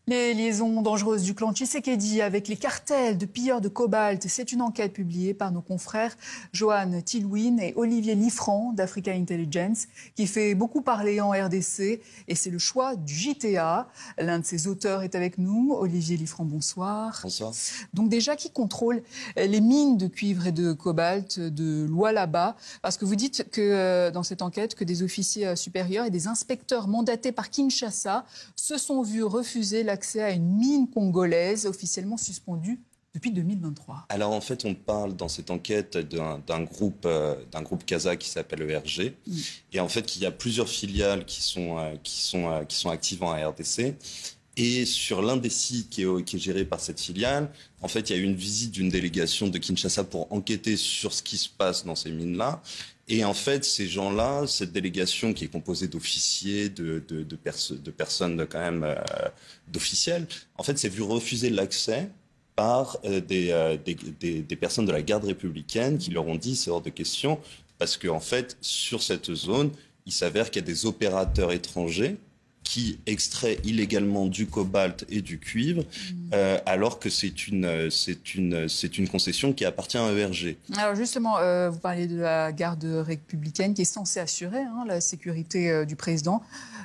Les liaisons dangereuses du clan Tshisekedi avec les cartels de pilleurs de cobalt, c'est une enquête publiée par nos confrères Johan Tilwin et Olivier Liffrand d'Africa Intelligence qui fait beaucoup parler en RDC et c'est le choix du JTA. L'un de ses auteurs est avec nous. Olivier Liffrand, bonsoir. Bonsoir. Donc déjà, qui contrôle les mines de cuivre et de cobalt de Lualaba? Parce que vous dites que dans cette enquête que des officiers supérieurs et des inspecteurs mandatés par Kinshasa se sont vus refuser l'accès à une mine congolaise officiellement suspendue depuis 2023. Alors en fait, on parle dans cette enquête d'un groupe kazakh qui s'appelle ERG. Et en fait, il y a plusieurs filiales qui sont actives en RDC. Et sur l'un des sites qui est géré par cette filiale, en fait, il y a eu une visite d'une délégation de Kinshasa pour enquêter sur ce qui se passe dans ces mines-là. Et en fait, ces gens-là, cette délégation qui est composée d'officiers, de personnes quand même d'officiels, en fait, s'est vu refuser l'accès par des personnes de la garde républicaine qui leur ont dit c'est hors de question parce qu'en fait, sur cette zone, il s'avère qu'il y a des opérateurs étrangers qui extraient illégalement du cobalt et du cuivre, alors que c'est une concession qui appartient à ERG. Alors justement, vous parlez de la garde républicaine qui est censée assurer la sécurité du président,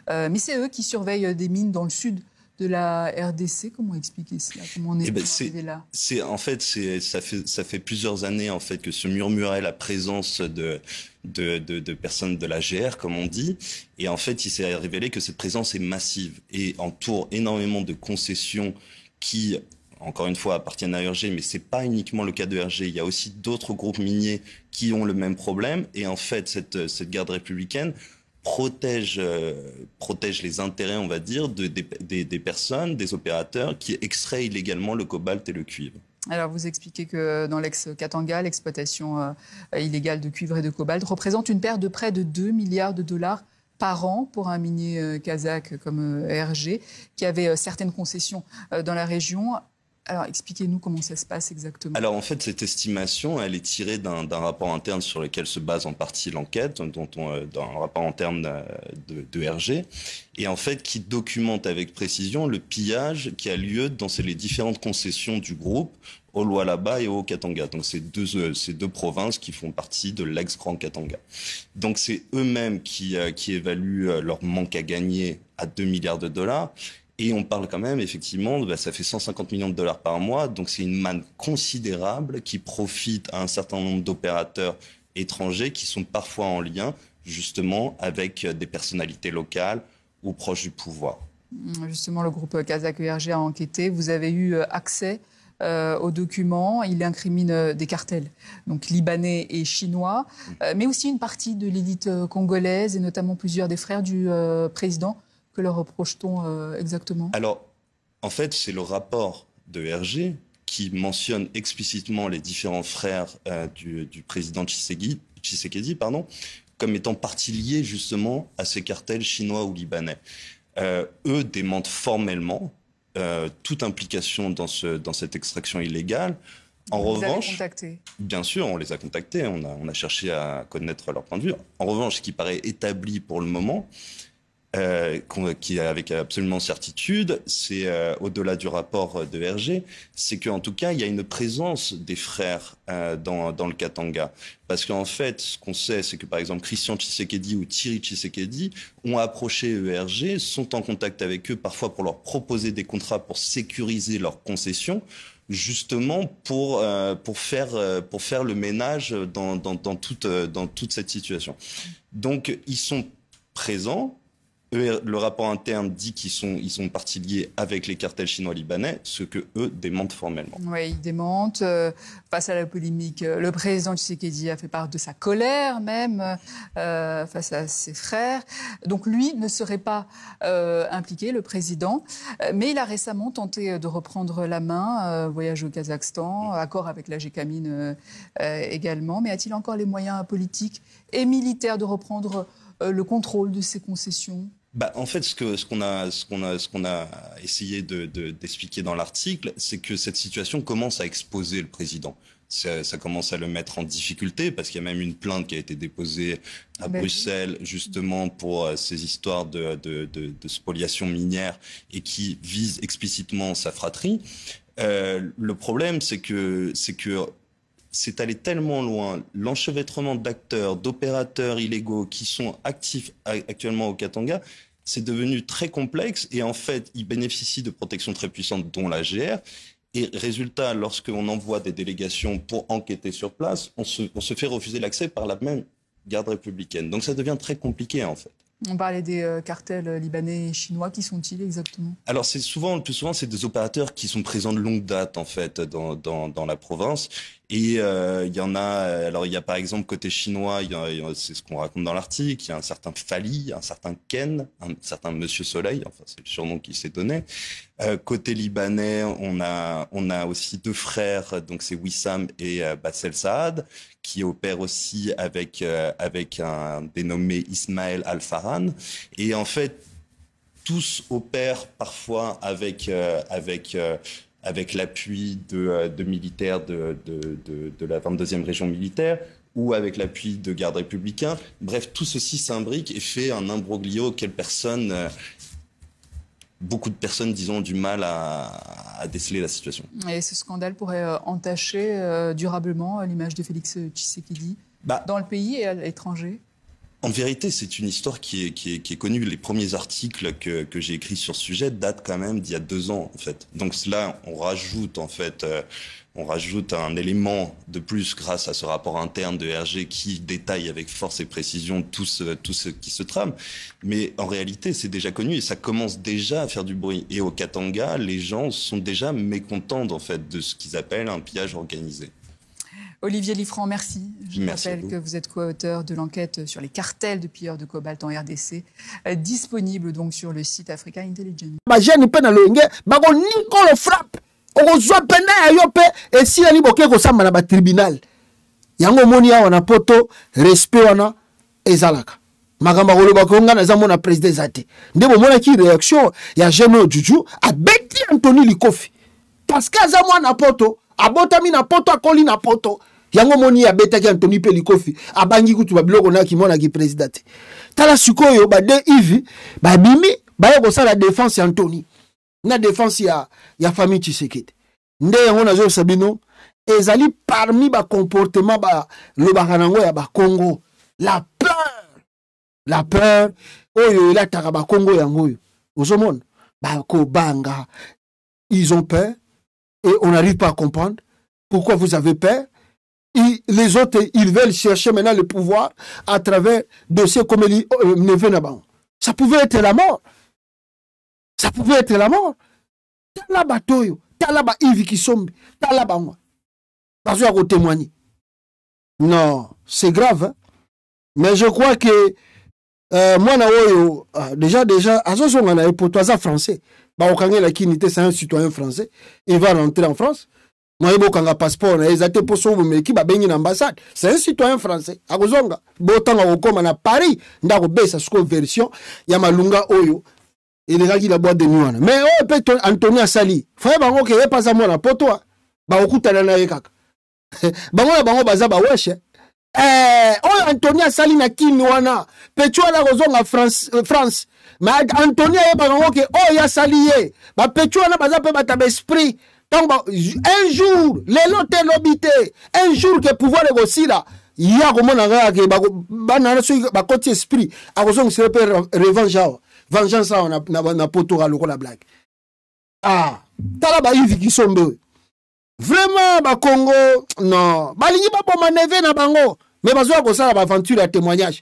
mais c'est eux qui surveillent des mines dans le sud de la RDC. Comment expliquer cela? Comment on est arrivé là? En fait, ça fait plusieurs années en fait que se murmurait la présence de personnes de la GR, comme on dit. Et en fait, il s'est révélé que cette présence est massive et entoure énormément de concessions qui, encore une fois, appartiennent à ERG, mais c'est pas uniquement le cas de ERG. Il y a aussi d'autres groupes miniers qui ont le même problème. Et en fait, cette garde républicaine protège les intérêts, on va dire, des personnes, des opérateurs qui extraient illégalement le cobalt et le cuivre. Alors, vous expliquez que dans l'ex-Katanga, l'exploitation illégale de cuivre et de cobalt représente une perte de près de 2 milliards de dollars par an pour un minier kazakh comme ERG, qui avait certaines concessions dans la région. Alors, expliquez-nous comment ça se passe exactement. Alors, en fait, cette estimation, elle est tirée d'un rapport interne sur lequel se base en partie l'enquête, d'un rapport interne de RG, et en fait, qui documente avec précision le pillage qui a lieu dans les différentes concessions du groupe, au Lualaba et au Katanga. Donc, ces deux provinces qui font partie de l'ex-Grand Katanga. Donc, c'est eux-mêmes qui évaluent leur manque à gagner à 2 milliards de dollars. Et on parle quand même, effectivement, ça fait 150 millions de dollars par mois. Donc, c'est une manne considérable qui profite à un certain nombre d'opérateurs étrangers qui sont parfois en lien, justement, avec des personnalités locales ou proches du pouvoir. Justement, le groupe kazakh ERG a enquêté. Vous avez eu accès aux documents. Il incrimine des cartels, donc libanais et chinois, mais aussi une partie de l'élite congolaise et notamment plusieurs des frères du président. Que leur reproche-t-on exactement? Alors, en fait, c'est le rapport de RG qui mentionne explicitement les différents frères du président Tshisekedi, comme étant partie liée justement à ces cartels chinois ou libanais. Eux démentent formellement toute implication dans cette extraction illégale. En revanche, bien sûr, on les a contactés, on a cherché à connaître leur point de vue. En revanche, ce qui paraît établi pour le moment, qui est avec absolument certitude, c'est au-delà du rapport de RG, c'est qu'en tout cas, il y a une présence des frères dans le Katanga. Parce qu'en fait, ce qu'on sait, c'est que par exemple, Christian Tshisekedi ou Thierry Tshisekedi ont approché ERG, sont en contact avec eux, parfois pour leur proposer des contrats pour sécuriser leurs concessions, justement pour faire le ménage dans toute cette situation. Donc, ils sont présents. Le rapport interne dit qu'ils sont partie liés avec les cartels chinois-libanais, ce que eux démentent formellement. Oui, ils démentent. Face à la polémique, le président Tshisekedi a fait part de sa colère même face à ses frères. Donc lui ne serait pas impliqué, le président, mais il a récemment tenté de reprendre la main, voyage au Kazakhstan, accord avec la Gécamine également. Mais a-t-il encore les moyens politiques et militaires de reprendre le contrôle de ces concessions? En fait, ce qu'on a essayé d'expliquer dans l'article, c'est que cette situation commence à exposer le président. ça commence à le mettre en difficulté parce qu'il y a même une plainte qui a été déposée à Bruxelles justement pour ces histoires de spoliation minière et qui vise explicitement sa fratrie. Le problème, c'est que c'est allé tellement loin, l'enchevêtrement d'acteurs, d'opérateurs illégaux qui sont actifs actuellement au Katanga, c'est devenu très complexe et en fait, ils bénéficient de protections très puissantes, dont la GR. Et résultat, lorsqu'on envoie des délégations pour enquêter sur place, on se fait refuser l'accès par la même garde républicaine. Donc ça devient très compliqué en fait. On parlait des cartels libanais et chinois. Qui sont-ils exactement? Alors le plus souvent, c'est des opérateurs qui sont présents de longue date en fait dans la province. Et il y en a. Alors il y a par exemple côté chinois, c'est ce qu'on raconte dans l'article. Il y a un certain Fali, un certain Ken, un certain Monsieur Soleil. Enfin c'est le surnom qui s'est donné. Côté libanais, on a aussi deux frères. Donc c'est Wissam et Bassel Saad, qui opèrent aussi avec un dénommé Ismaël Al-Farhan. Et en fait, tous opèrent parfois avec l'appui de militaires de la 22e région militaire ou avec l'appui de gardes républicains. Bref, tout ceci s'imbrique et fait un imbroglio auquel beaucoup de personnes, disons, ont du mal à déceler la situation. Et ce scandale pourrait entacher durablement l'image de Félix Tshisekedi dans le pays et à l'étranger? En vérité, c'est une histoire qui est connue. Les premiers articles que j'ai écrits sur ce sujet datent quand même d'il y a 2 ans, en fait. Donc là, on rajoute un élément de plus grâce à ce rapport interne de RG qui détaille avec force et précision tout ce qui se trame. Mais en réalité, c'est déjà connu et ça commence déjà à faire du bruit. Et au Katanga, les gens sont déjà mécontents, en fait, de ce qu'ils appellent un pillage organisé. Olivier Liffrand, merci. Je Merci rappelle que vous êtes co-auteur de l'enquête sur les cartels de pilleurs de cobalt en RDC, disponible donc sur le site Africa Intelligence. Yango moni awa na poto respect wana ezalaka. Magamba koloba konga na zamona président zate. Ndebo mona ki réaction ya Jeune Juju a beti Anthony Likofi. Parce que azamona na poto, abotami na poto akoli na poto. Yango moni ya beta ki Anthony Likofi abangi kutu ba biloko na ki mona ki président. Tala sikoyo ba de Ivi ba bimi ba yo ko la défense ya Anthony. Na défense ya famille Tshisekedi. Nde yango na zo sabino ezali parmi ba comportement ba le bakanango ya ba Congo. La peur oyo la taka ba Congo yango yo. Ozomon ba ko banga. Ils ont peur et on n'arrive pas à comprendre pourquoi vous avez peur. Les autres, ils veulent chercher maintenant le pouvoir à travers dossiers comme Neve Naban. Ça pouvait être la mort. Ça pouvait être la mort. Talaba Toyo, Talaba Ivi Kisombi, Talaba moi. Parce que vous témoigner. Non, c'est grave. Hein? Mais je crois que moi, déjà, à ce moment-là, pour toi, ça français. C'est un citoyen français. Il va rentrer en France. Moi, il y a un passeport. C'est un citoyen français. À Gozonga. À Paris, il y a une version. Il y a Malunga Oyo. Il y a la boîte de nuit. Mais peut Anthony Asali. Il faut que je passe à moi pour toi. Anthony Asali na kimi wana. Petua la Gozonga France. Mais Anthony a salié. Petua na baza pe batabe esprit. Donc, un jour, les lotés l'obité, un jour que pouvoir négocier là, il y a comme on a que côté esprit, à cause de ce revanche, vengeance on a poto à la blague. Ah, t'as là Yves qui sont deux. Vraiment, ba Congo, non, balingi pas pour manœuvrer na bango, mais bazoa comme ça aventure à témoignage.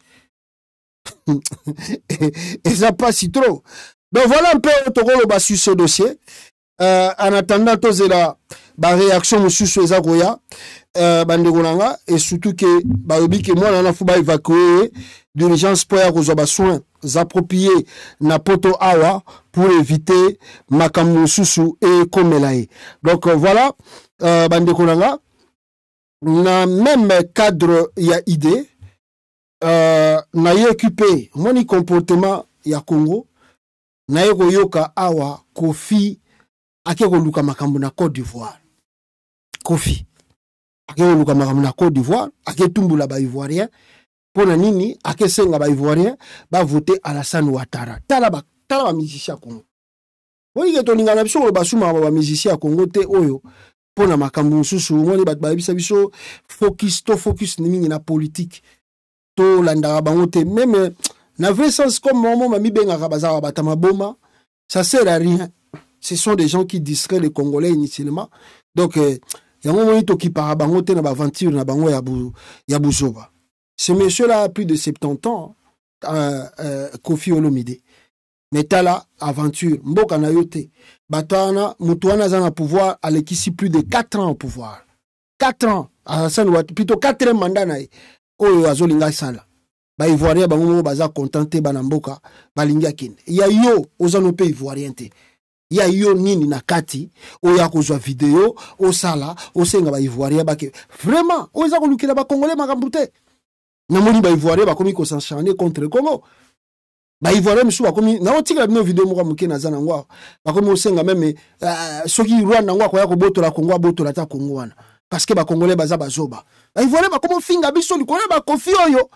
Et ça passe si trop. Donc voilà un peu autour bas sur ce dossier. En attendant tous la réaction sur les agoya et surtout que moi on a faut évacuer d'urgence pour avoir soins appropriés na poto awa pour éviter makambo susu et komelaye. Donc voilà bandekolanga na même cadre il y a idée na occupé mon comportement ya Congo na yoka awa Kofi Ake Luka makambo na Côte d'Ivoire. Kofi. ake oluka makambo na Côte d'Ivoire, ake tumbula ba Ivoirien, pona nini ake senga ba Ivoirien ba voter Alassane Ouattara. Tala ba musicien Congo. Oni ke toninga na biso ba suma ba musicien Congo te oyo pona makambo mususu ngoni bat ba biso focus ni mingi na politique. To landaka bango te même na vrai sens comme moment mami benga bazara batama boma, ça sert à rien. Ce sont des gens qui distraient les Congolais inutilement. Donc yango moni to ki para bango te na ba aventure na bango ya buzoba. Ce monsieur-là a plus de 70 ans, Kofi Olomide. Mais tala aventure, mboka na yote. Batana, mutuana zana pouvoir, alekisi plus de 4 ans au pouvoir. 4 ans. Plutôt 4e mandat na ye. Oyo azolinga sala. Ba Ivoirien bango baza contenté bana mboka, balinga kine. Ya yo, ozano pe Ivoirien te. Ya yo nini na kati, oya kozwa vidéo, osala, osenga ba Ivoirien bake. Vraiment, oza kolukela ba Congolais makambu te. Namoni ba Ivoirien bakomi ko s'enchaîner contre le Congo. Ba Ivoirien misu bakomi na otika bino vidéo moko muke na zana ngwa. Bakomi osenga même soki Rwanda ngwa ko ya ko botola Congo botola ta Congo wana. Parce que ba Congolais baza bazoba. Ba Ivoirien bakomi finga biso likolo ba Kofi oyo.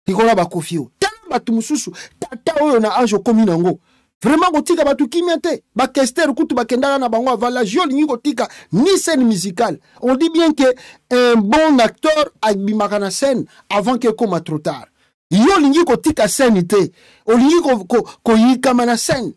Likolo ba Kofi oyo. Tala batu mususu tata oyo na age komi nango. Vraiment kotika batu kimete. Ba Kester kutu bakendaka na bango avala joli ni kotika ni scène musicale. On dit bien que un bon acteur abimaka na scène avant que koma trop tard. Yo lingi kotika scène te. Olingi ko yikama na scène.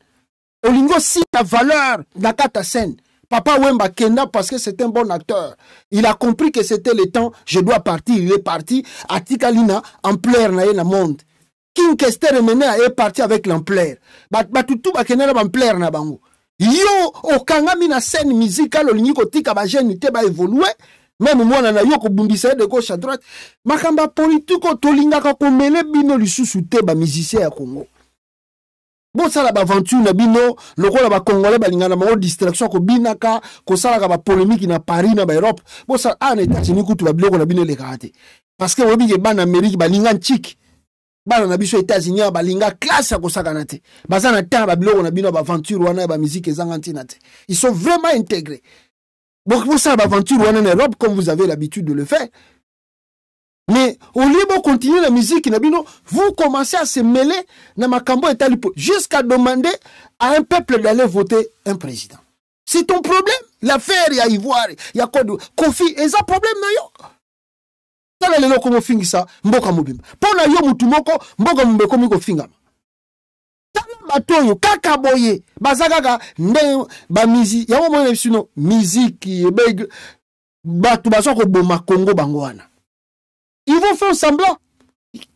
Olingo si ta valeur na kata scène. Papa Wemba Kenda parce que c'est un bon acteur. Il a compris que c'était le temps, je dois partir, il est parti. Atika Lina ampleur na ye na monde. King Kester mené est parti avec l'ampleur. Batutu bakena na ampleur na bango. Yo okangami na scène musicale olingi kotika ba jeune te ba évoluer. Même moi na yo ko bumbisa de gauche à droite. Makamba politiko tolingaka ko mele bino lisusu te ba musicien ya Congo. Bon ça la aventure na bino lokola ba Congolais balingana ma distraction ko binaka ko sala ka ba polémique na Paris na ba Europe. Bon ça en États-Unis kutu ba biloko na bino le karaté. Parce que obi ke ban Amérique balinga chic. Bana na biso États-Unis balinga classe ko sakana te. Baza na temps ba biloko na bino ba aventure wana ba musique ezanga ntina te. Ils sont vraiment intégrés. Donc vous savez aventure en Europe comme vous avez l'habitude de le faire. Mais au lieu de continuer la musique, vous commencez à se mêler dans makambo et talipo jusqu'à demander à un peuple d'aller voter un président. C'est ton problème. L'affaire, il y a Ivoire, il y a Kofi, et ça problème na yo. Tala lelo komo fingi sa mboka mobimba. Pona yo mutu moko mboka mbe komi ko fingama. Tala batoyo kaka boye bazaka nde ba musique. Ya mo sino musique ebe batu basoko boma Congo bango wana. Ils vont faire semblant.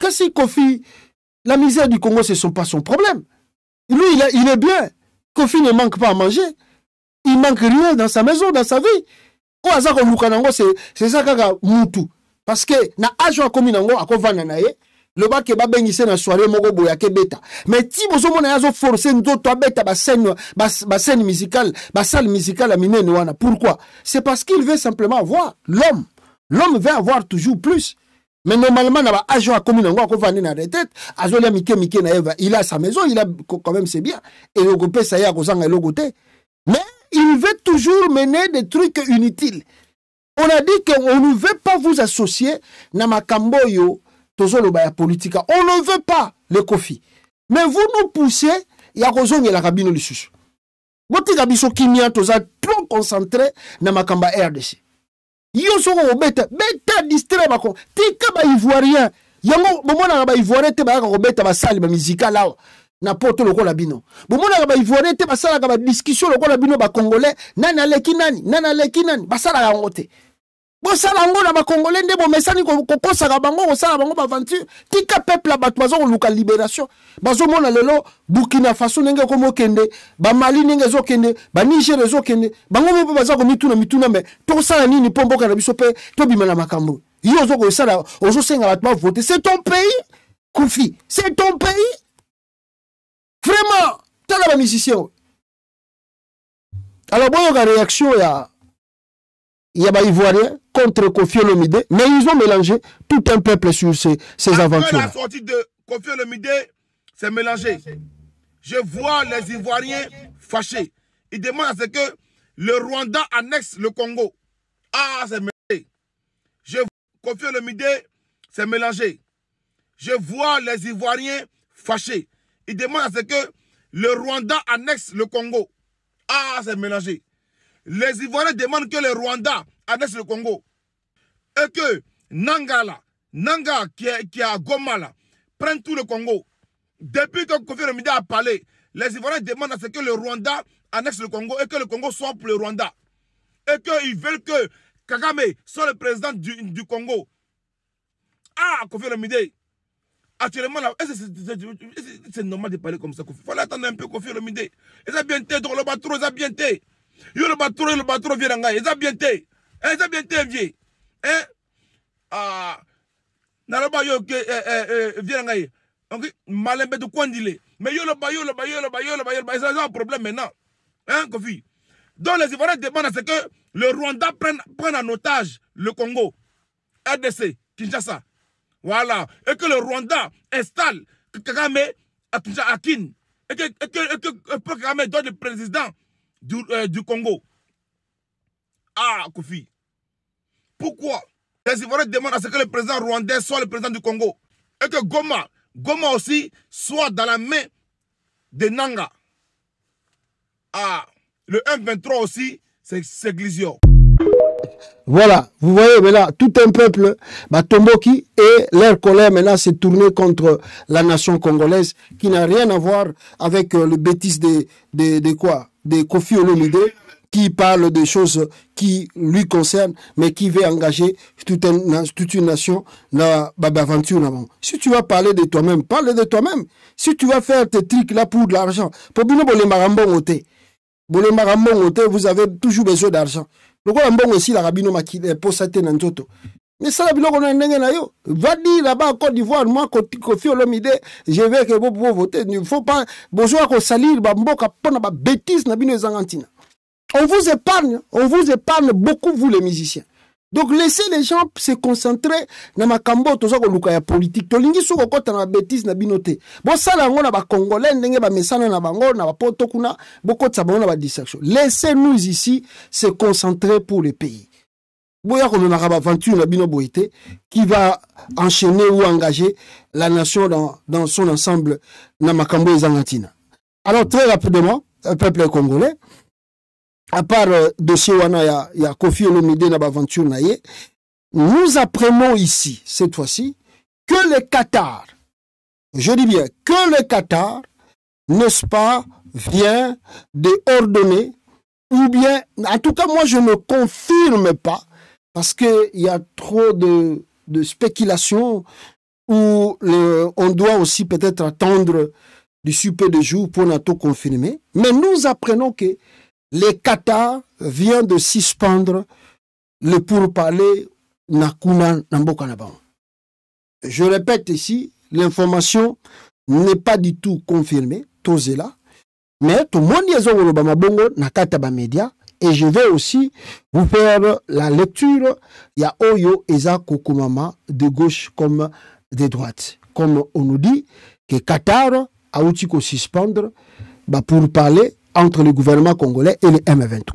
Qu'est-ce que Kofi, la misère du Congo, ce n'est pas son problème. Lui, il est bien. Kofi ne manque pas à manger. Il manque rien dans sa maison, dans sa vie. C'est ça kaka mutu. Parce que na ajo komi nango akovana na ye, le ba ke ba bengise na soirée moko boya ke beta. Mais ti bozo mona yazo forcer ndo to beta ba scène musicale, ba salle musicale à minene wana. Pourquoi? C'est parce qu'il veut simplement avoir l'homme. L'homme veut avoir toujours plus. Mais normalement, il a sa maison, il a quand même c'est bien. Et le groupe ça y a mais il veut toujours mener des trucs inutiles. On a dit qu'on ne veut pas vous associer na makamboyo tozolo ba politique. On ne veut pas le Kofi. Mais vous nous poussez ya kozonge la kabino lisusu. Botika biso kimia toza trop concentré na makamba RDC. Yo soko beta distrait bako tika ba Ivoirien yango bomona ba Ivoirien te ba ko beta ba sali ba musical là na poto lokola bino bomona ba Ivoirien te ba sala ka ba discussion lokola bino ba Congolais nana leki nani ba sala yango te bo sala ngo na ba Congolais nde bo mesani ko kosa ka bango ko sala bango ba aventure tika peuple la bato bazo luka libération bazo mona lelo Burkina Faso nenge ko mokende ba Mali nenge zo kende ba Niger zo kende bango mo baza ko mituna me to sala nini pomboka na biso pe to bimana makambo yo zo ko sala ozo senga bato voter c'est ton pays Kofi c'est ton pays vraiment tala ba musicien alors boyo ga réaction il y a des Ivoiriens contre Kofi Olomide, mais ils ont mélangé tout un peuple sur ces aventures. La sortie de Kofi Olomide, c'est mélangé. Je vois les Ivoiriens fâchés. Ils demandent à ce que le Rwanda annexe le Congo. Ah, c'est mélangé. Kofi Olomide s'est mélangé. Je vois les Ivoiriens fâchés. Ils demandent à ce que le Rwanda annexe le Congo. Ah, c'est mélangé. Les Ivoiriens demandent que le Rwanda annexe le Congo. Et que Nanga qui est à Goma là, prenne tout le Congo. Depuis que Kofi Olomide a parlé, les Ivoiriens demandent à ce que le Rwanda annexe le Congo et que le Congo soit pour le Rwanda. Et qu'ils veulent que Kagame soit le président du Congo. Ah, Kofi Olomide. Actuellement, c'est normal de parler comme ça, Kofi. Il fallait attendre un peu, Kofi Olomide. Ils ont bien été, donc le bateau, ils ont bien été. Le bateau vient d'Angaï. Ils ont bien été. Ils ont bien été, vieux. Hein? Ah. Naloba yo vient d'Angaï. Malembe de Kwandile. Mais yo le bayo, ils ont un problème maintenant. Hein, Kofi? Donc les Ivoiriens demandent à ce que le Rwanda prenne en otage le Congo. RDC, Kinshasa. Voilà. Et que le Rwanda installe Kagame à Kin. Et que Kagame donne le président du Congo. Ah, Kofi. Pourquoi les Ivoiriens demandent à ce que le président rwandais soit le président du Congo? Et que Goma aussi soit dans la main de Nanga. Ah, le M23 aussi, c'est Glizio. Voilà, vous voyez, mais là, tout un peuple, Tomboki, et leur colère maintenant s'est tournée contre la nation congolaise, qui n'a rien à voir avec le bêtise de Kofi Olomide, qui parle des choses qui lui concernent, mais qui veut engager toute une nation dans l'aventure. Si tu vas parler de toi-même, parle de toi-même. Si tu vas faire tes trucs là pour de l'argent, vous avez toujours besoin d'argent. Donc, aussi la rabino posate na nzoto. Mais ça, la biloko na ndenge na yo. Va dire là-bas en Côte d'Ivoire, moi, Kofi Olomide, je vais que vous pouvez voter. Il ne faut pas, besoin de salir, mboka, pona, bêtise, na bino zangantina. On vous épargne beaucoup, vous les musiciens. Donc, laissez les gens se concentrer dans ma cambo, tout ça, ya politique. Tolingi sou ko kota na bêtise na binote. Bon, ça, là, on a ba congolais, ndenge ba mesana na bango, na ba poto kuna, beaucoup de sabon na ba distraction. Laissez-nous ici se concentrer pour le pays. Boya qu'on a ba aventure na bino boité, qui va enchaîner ou engager la nation dans son ensemble na ma cambo et zangatina. Alors, très rapidement, le peuple congolais, à part dossier wana ya Kofi Olomide na baventure na ye, nous apprenons ici, cette fois-ci, que le Qatar, je dis bien, que le Qatar, n'est-ce pas, vient de ordonner, ou bien, en tout cas, moi, je ne confirme pas, parce qu'il y a trop de spéculation, où on doit aussi peut-être attendre du super de jour pour nous tout confirmer, mais nous apprenons que le Qatar vient de suspendre le pourparler Nakuna Namboka Naban. Je répète ici, l'information n'est pas du tout confirmée, Tozela, mais tout le monde y a Obama Bongo Nakataba Media, et je vais aussi vous faire la lecture. Il y a Oyo Eza Kokumama de gauche comme de droite. Comme on nous dit que Qatar a aussi suspendre pour parler entre le gouvernement congolais et le M23.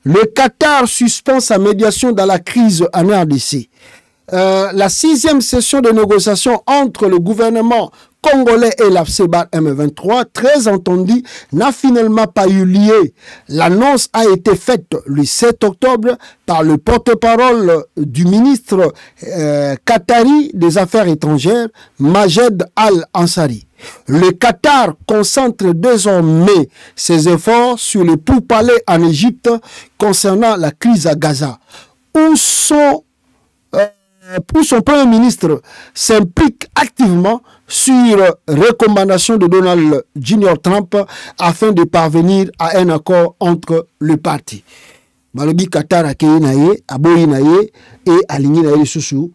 Le Qatar suspend sa médiation dans la crise en RDC. La 6e session de négociation entre le gouvernement congolais et la FCBAR M23, très entendu, n'a finalement pas eu lieu. L'annonce a été faite le 7 octobre par le porte-parole du ministre qatari des Affaires étrangères, Majed Al-Ansari. Le Qatar concentre désormais ses efforts sur le pourparlers en Égypte concernant la crise à Gaza, où son Premier ministre s'implique activement sur recommandation de Donald Jr. Trump afin de parvenir à un accord entre les partis. Balobi Qatar a keinaye, aboyi naye et aligné naye sous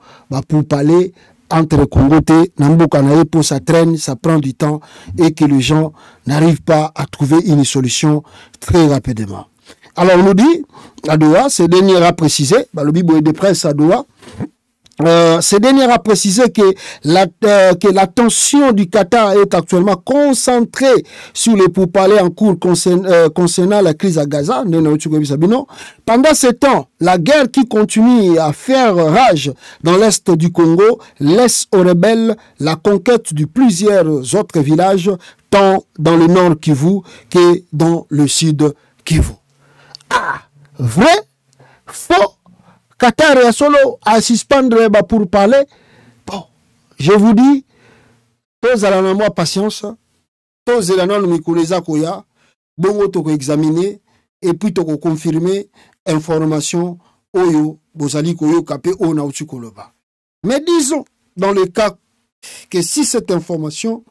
pour parler entre Congo et Namboka naye pour ça traîne, ça prend du temps et que les gens n'arrivent pas à trouver une solution très rapidement. Alors on nous dit, à Doha, ce dernier a précisé, Balobi Boye de presse à Doha, Ce dernier a précisé que l'attention du Qatar est actuellement concentrée sur les pourparlers en cours concernant la crise à Gaza. Pendant ce temps, la guerre qui continue à faire rage dans l'est du Congo laisse aux rebelles la conquête de plusieurs autres villages, tant dans le nord Kivu que dans le sud Kivu. Ah, vrai? Faux? Qatar et solo à suspendre pour parler. Bon, je vous dis, tous à la moi patience, tous à la non mikuleza koya, bongo toko examiner et puis toko confirmer information oyo bozali koyo kapé o na utukoloba. Mais disons dans le cas que si cette information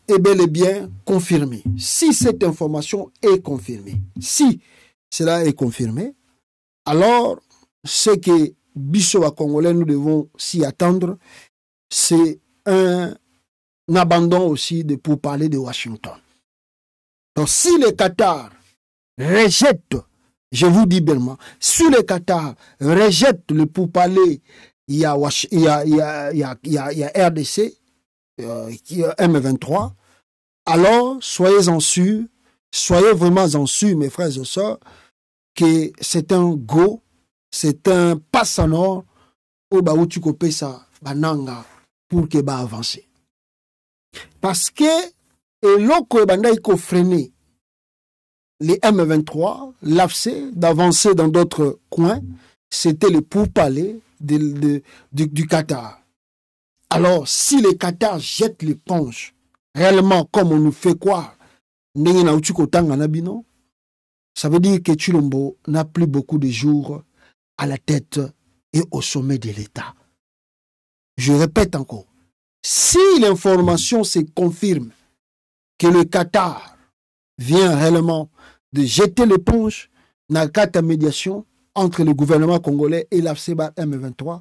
est bel et bien confirmée, si cette information est confirmée, si cela est confirmé, alors ce que Bissot Congolais, nous devons s'y attendre, c'est un abandon aussi de pourparlers de Washington. Donc si le Qatar rejette, je vous dis bellement, si le Qatar rejette le pourparler, il y a RDC, M23, alors soyez sûrs, soyez vraiment en sûrs, mes frères et sœurs, que c'est un go. C'est un passe en or au baoutu kopé sa bananga pour que ba avancer. Parce que l'oko banda iko freiner les M23, l'AFC d'avancer dans d'autres coins, c'était le pourparler du Qatar. Alors, si le Qatar jette l'éponge, réellement comme on nous fait croire, ça veut dire que Tshilombo n'a plus beaucoup de jours à la tête et au sommet de l'État. Je répète encore, si l'information se confirme que le Qatar vient réellement de jeter l'éponge dans la médiation entre le gouvernement congolais et l'AFC-BAR M23,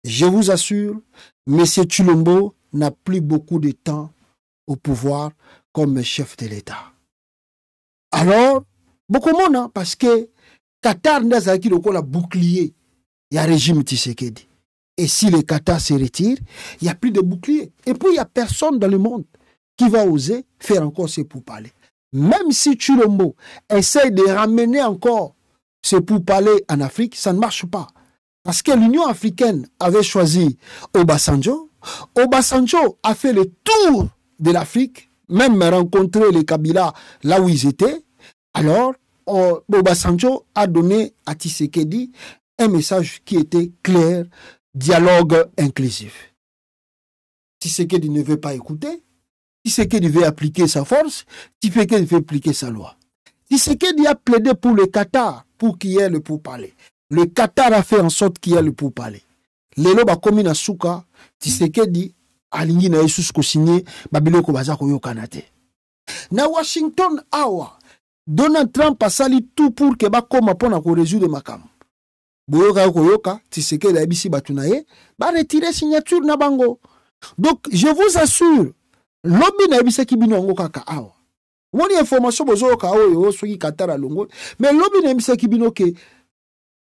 je vous assure, M. Tshilombo n'a plus beaucoup de temps au pouvoir comme chef de l'État. Alors, beaucoup de monde, hein, parce que Qatar n'a pas le bouclier. Il y a le régime Tshisekedi. Et si le Qatar se retire, il n'y a plus de bouclier. Et puis, il n'y a personne dans le monde qui va oser faire encore ce pourparlers. Même si Tshilombo essaye de ramener encore ce pourparlers en Afrique, ça ne marche pas. Parce que l'Union africaine avait choisi Obasanjo. Obasanjo a fait le tour de l'Afrique, même rencontré les Kabila là où ils étaient. Alors, Obasanjo a donné à Tshisekedi un message qui était clair, dialogue inclusif. Tshisekedi ne veut pas écouter, Tshisekedi veut appliquer sa force, Tshisekedi veut appliquer sa loi. Tshisekedi a plaidé pour le Qatar, pour qu'il y ait le pourparler. Le Qatar a fait en sorte qu'il y ait le pourparler. Lelo ba komi na suka, Tshisekedi alingi na yesus ko signé babiloko baza ko yokanate. Na Washington awa Donald Trump a sali tout pour que ba koma pona ko résoudre makam. Boyoka koyoka, Tshisekedi abisi batunaye, ba retirer signature na bango. Donc je vous assure, lobby na abisa kibino ngo kaka awa. Woni information bozo ka oyo soki Qatar longo, mais lobby na abisa kibino ke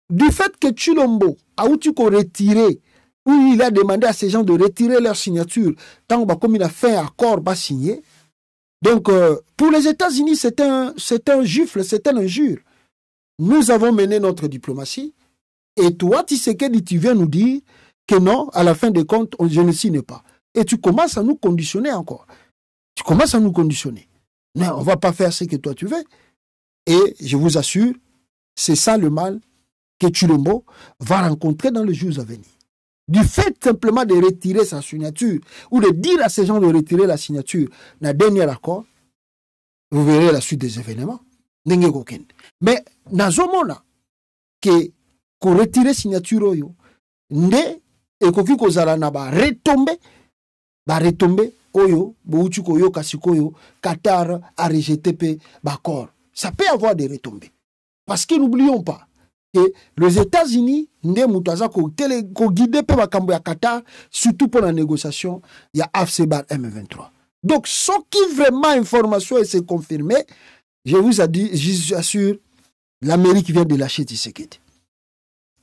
du fait que Tshilombo a outu ko retirer, où il a demandé à ces gens de retirer leur signature, tant comme il a fait un accord pas signé. Donc, pour les États-Unis, c'est un gifle, c'est un injure. Nous avons mené notre diplomatie, et toi, Tshisekedi, tu viens nous dire que non, à la fin des comptes, je ne signe pas. Et tu commences à nous conditionner encore. Tu commences à nous conditionner. Non, on ne va pas faire ce que toi tu veux. Et je vous assure, c'est ça le mal que Tshilombo va rencontrer dans les jours à venir. Du fait simplement de retirer sa signature ou de dire à ces gens de retirer la signature dans le dernier accord, vous verrez la suite des événements. Mais nazomona que retirer la signature oyo nde ekoki kozala na ba retomber oyo boutu koyo kasikoyo Qatar a rejeté pe l'accord. Ça peut avoir des retombées. Parce que n'oublions pas que les États-Unis nde mutaza ko guider pe bakambo ya Qatar, surtout pour la négociation, il y a AFC-BAR M23. Donc ce qui vraiment information et c'est confirmé, je vous assure, l'Amérique vient de lâcher Tshisekedi.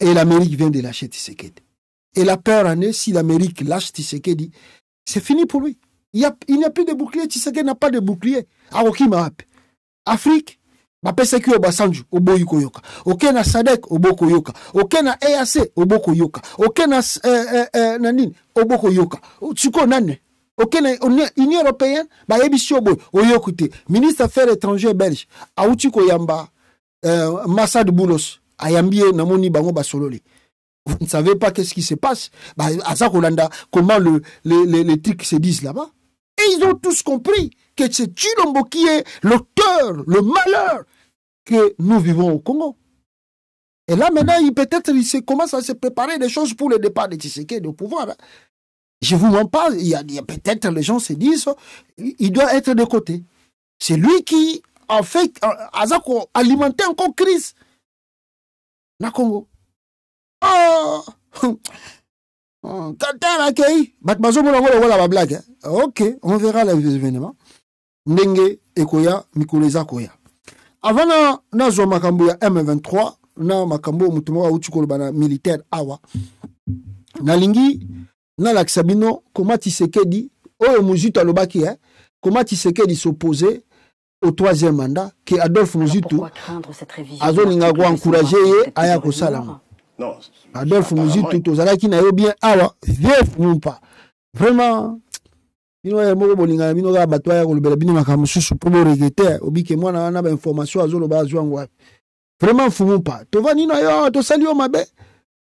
Et l'Amérique vient de lâcher Tshisekedi. Et la peur en est, si l'Amérique lâche Tshisekedi, c'est fini pour lui. Il n'y a plus de bouclier. Tshisekedi n'a pas de bouclier. Afrique, Bapeseki Obasanju, Oboyuko Yoka. Okena Sadek, Oboko Yoka. Okena EAC, Oboko Yoka. Okena Nanin, Oboko Yoka. Tsuko Nane. Okena Union Européenne, Bayebisio Boy, Oyokute. Ministre Affaires étrangères belge, Aoutuko Yamba, Massad Boulos, Ayambie Namoni Bango Basololi. Vous ne savez pas qu'est-ce qui se passe. Comment les trucs se disent là-bas. Et ils ont tous compris que c'est Tshilombo qui est l'auteur, le malheur que nous vivons au Congo. Et là, maintenant, peut-être il commence à se préparer des choses pour le départ de Tshisekedi au pouvoir. Hein. Je vous mens pas, il y a peut-être les gens se disent, il doit être de côté. C'est lui qui, en fait, a alimenté encore crise. Na Congo. Ok, on verra les événements. Ndenge ekoya mikoleza koya. Avant na zo makambo ya M23 na makambo mutumo wa uchi kolobana militaire awa. Na lingi na laksabino comment Tshisekedi oyo muzitu alobaki comment Tshisekedi s'opposer au troisième mandat que Adolphe Muzitu azoninga ko encourager aya ko salama. Non, Adolphe Muzitu tozalaki na yo bien awa vieux pas. Vraiment bino ya moko bolinga bino ga batwa ya kolobela bino makambo susu pour le regretter obike mwana na ba information azoloba azwango. Vraiment fumu pas. Tova nino yo to sali yo mabe.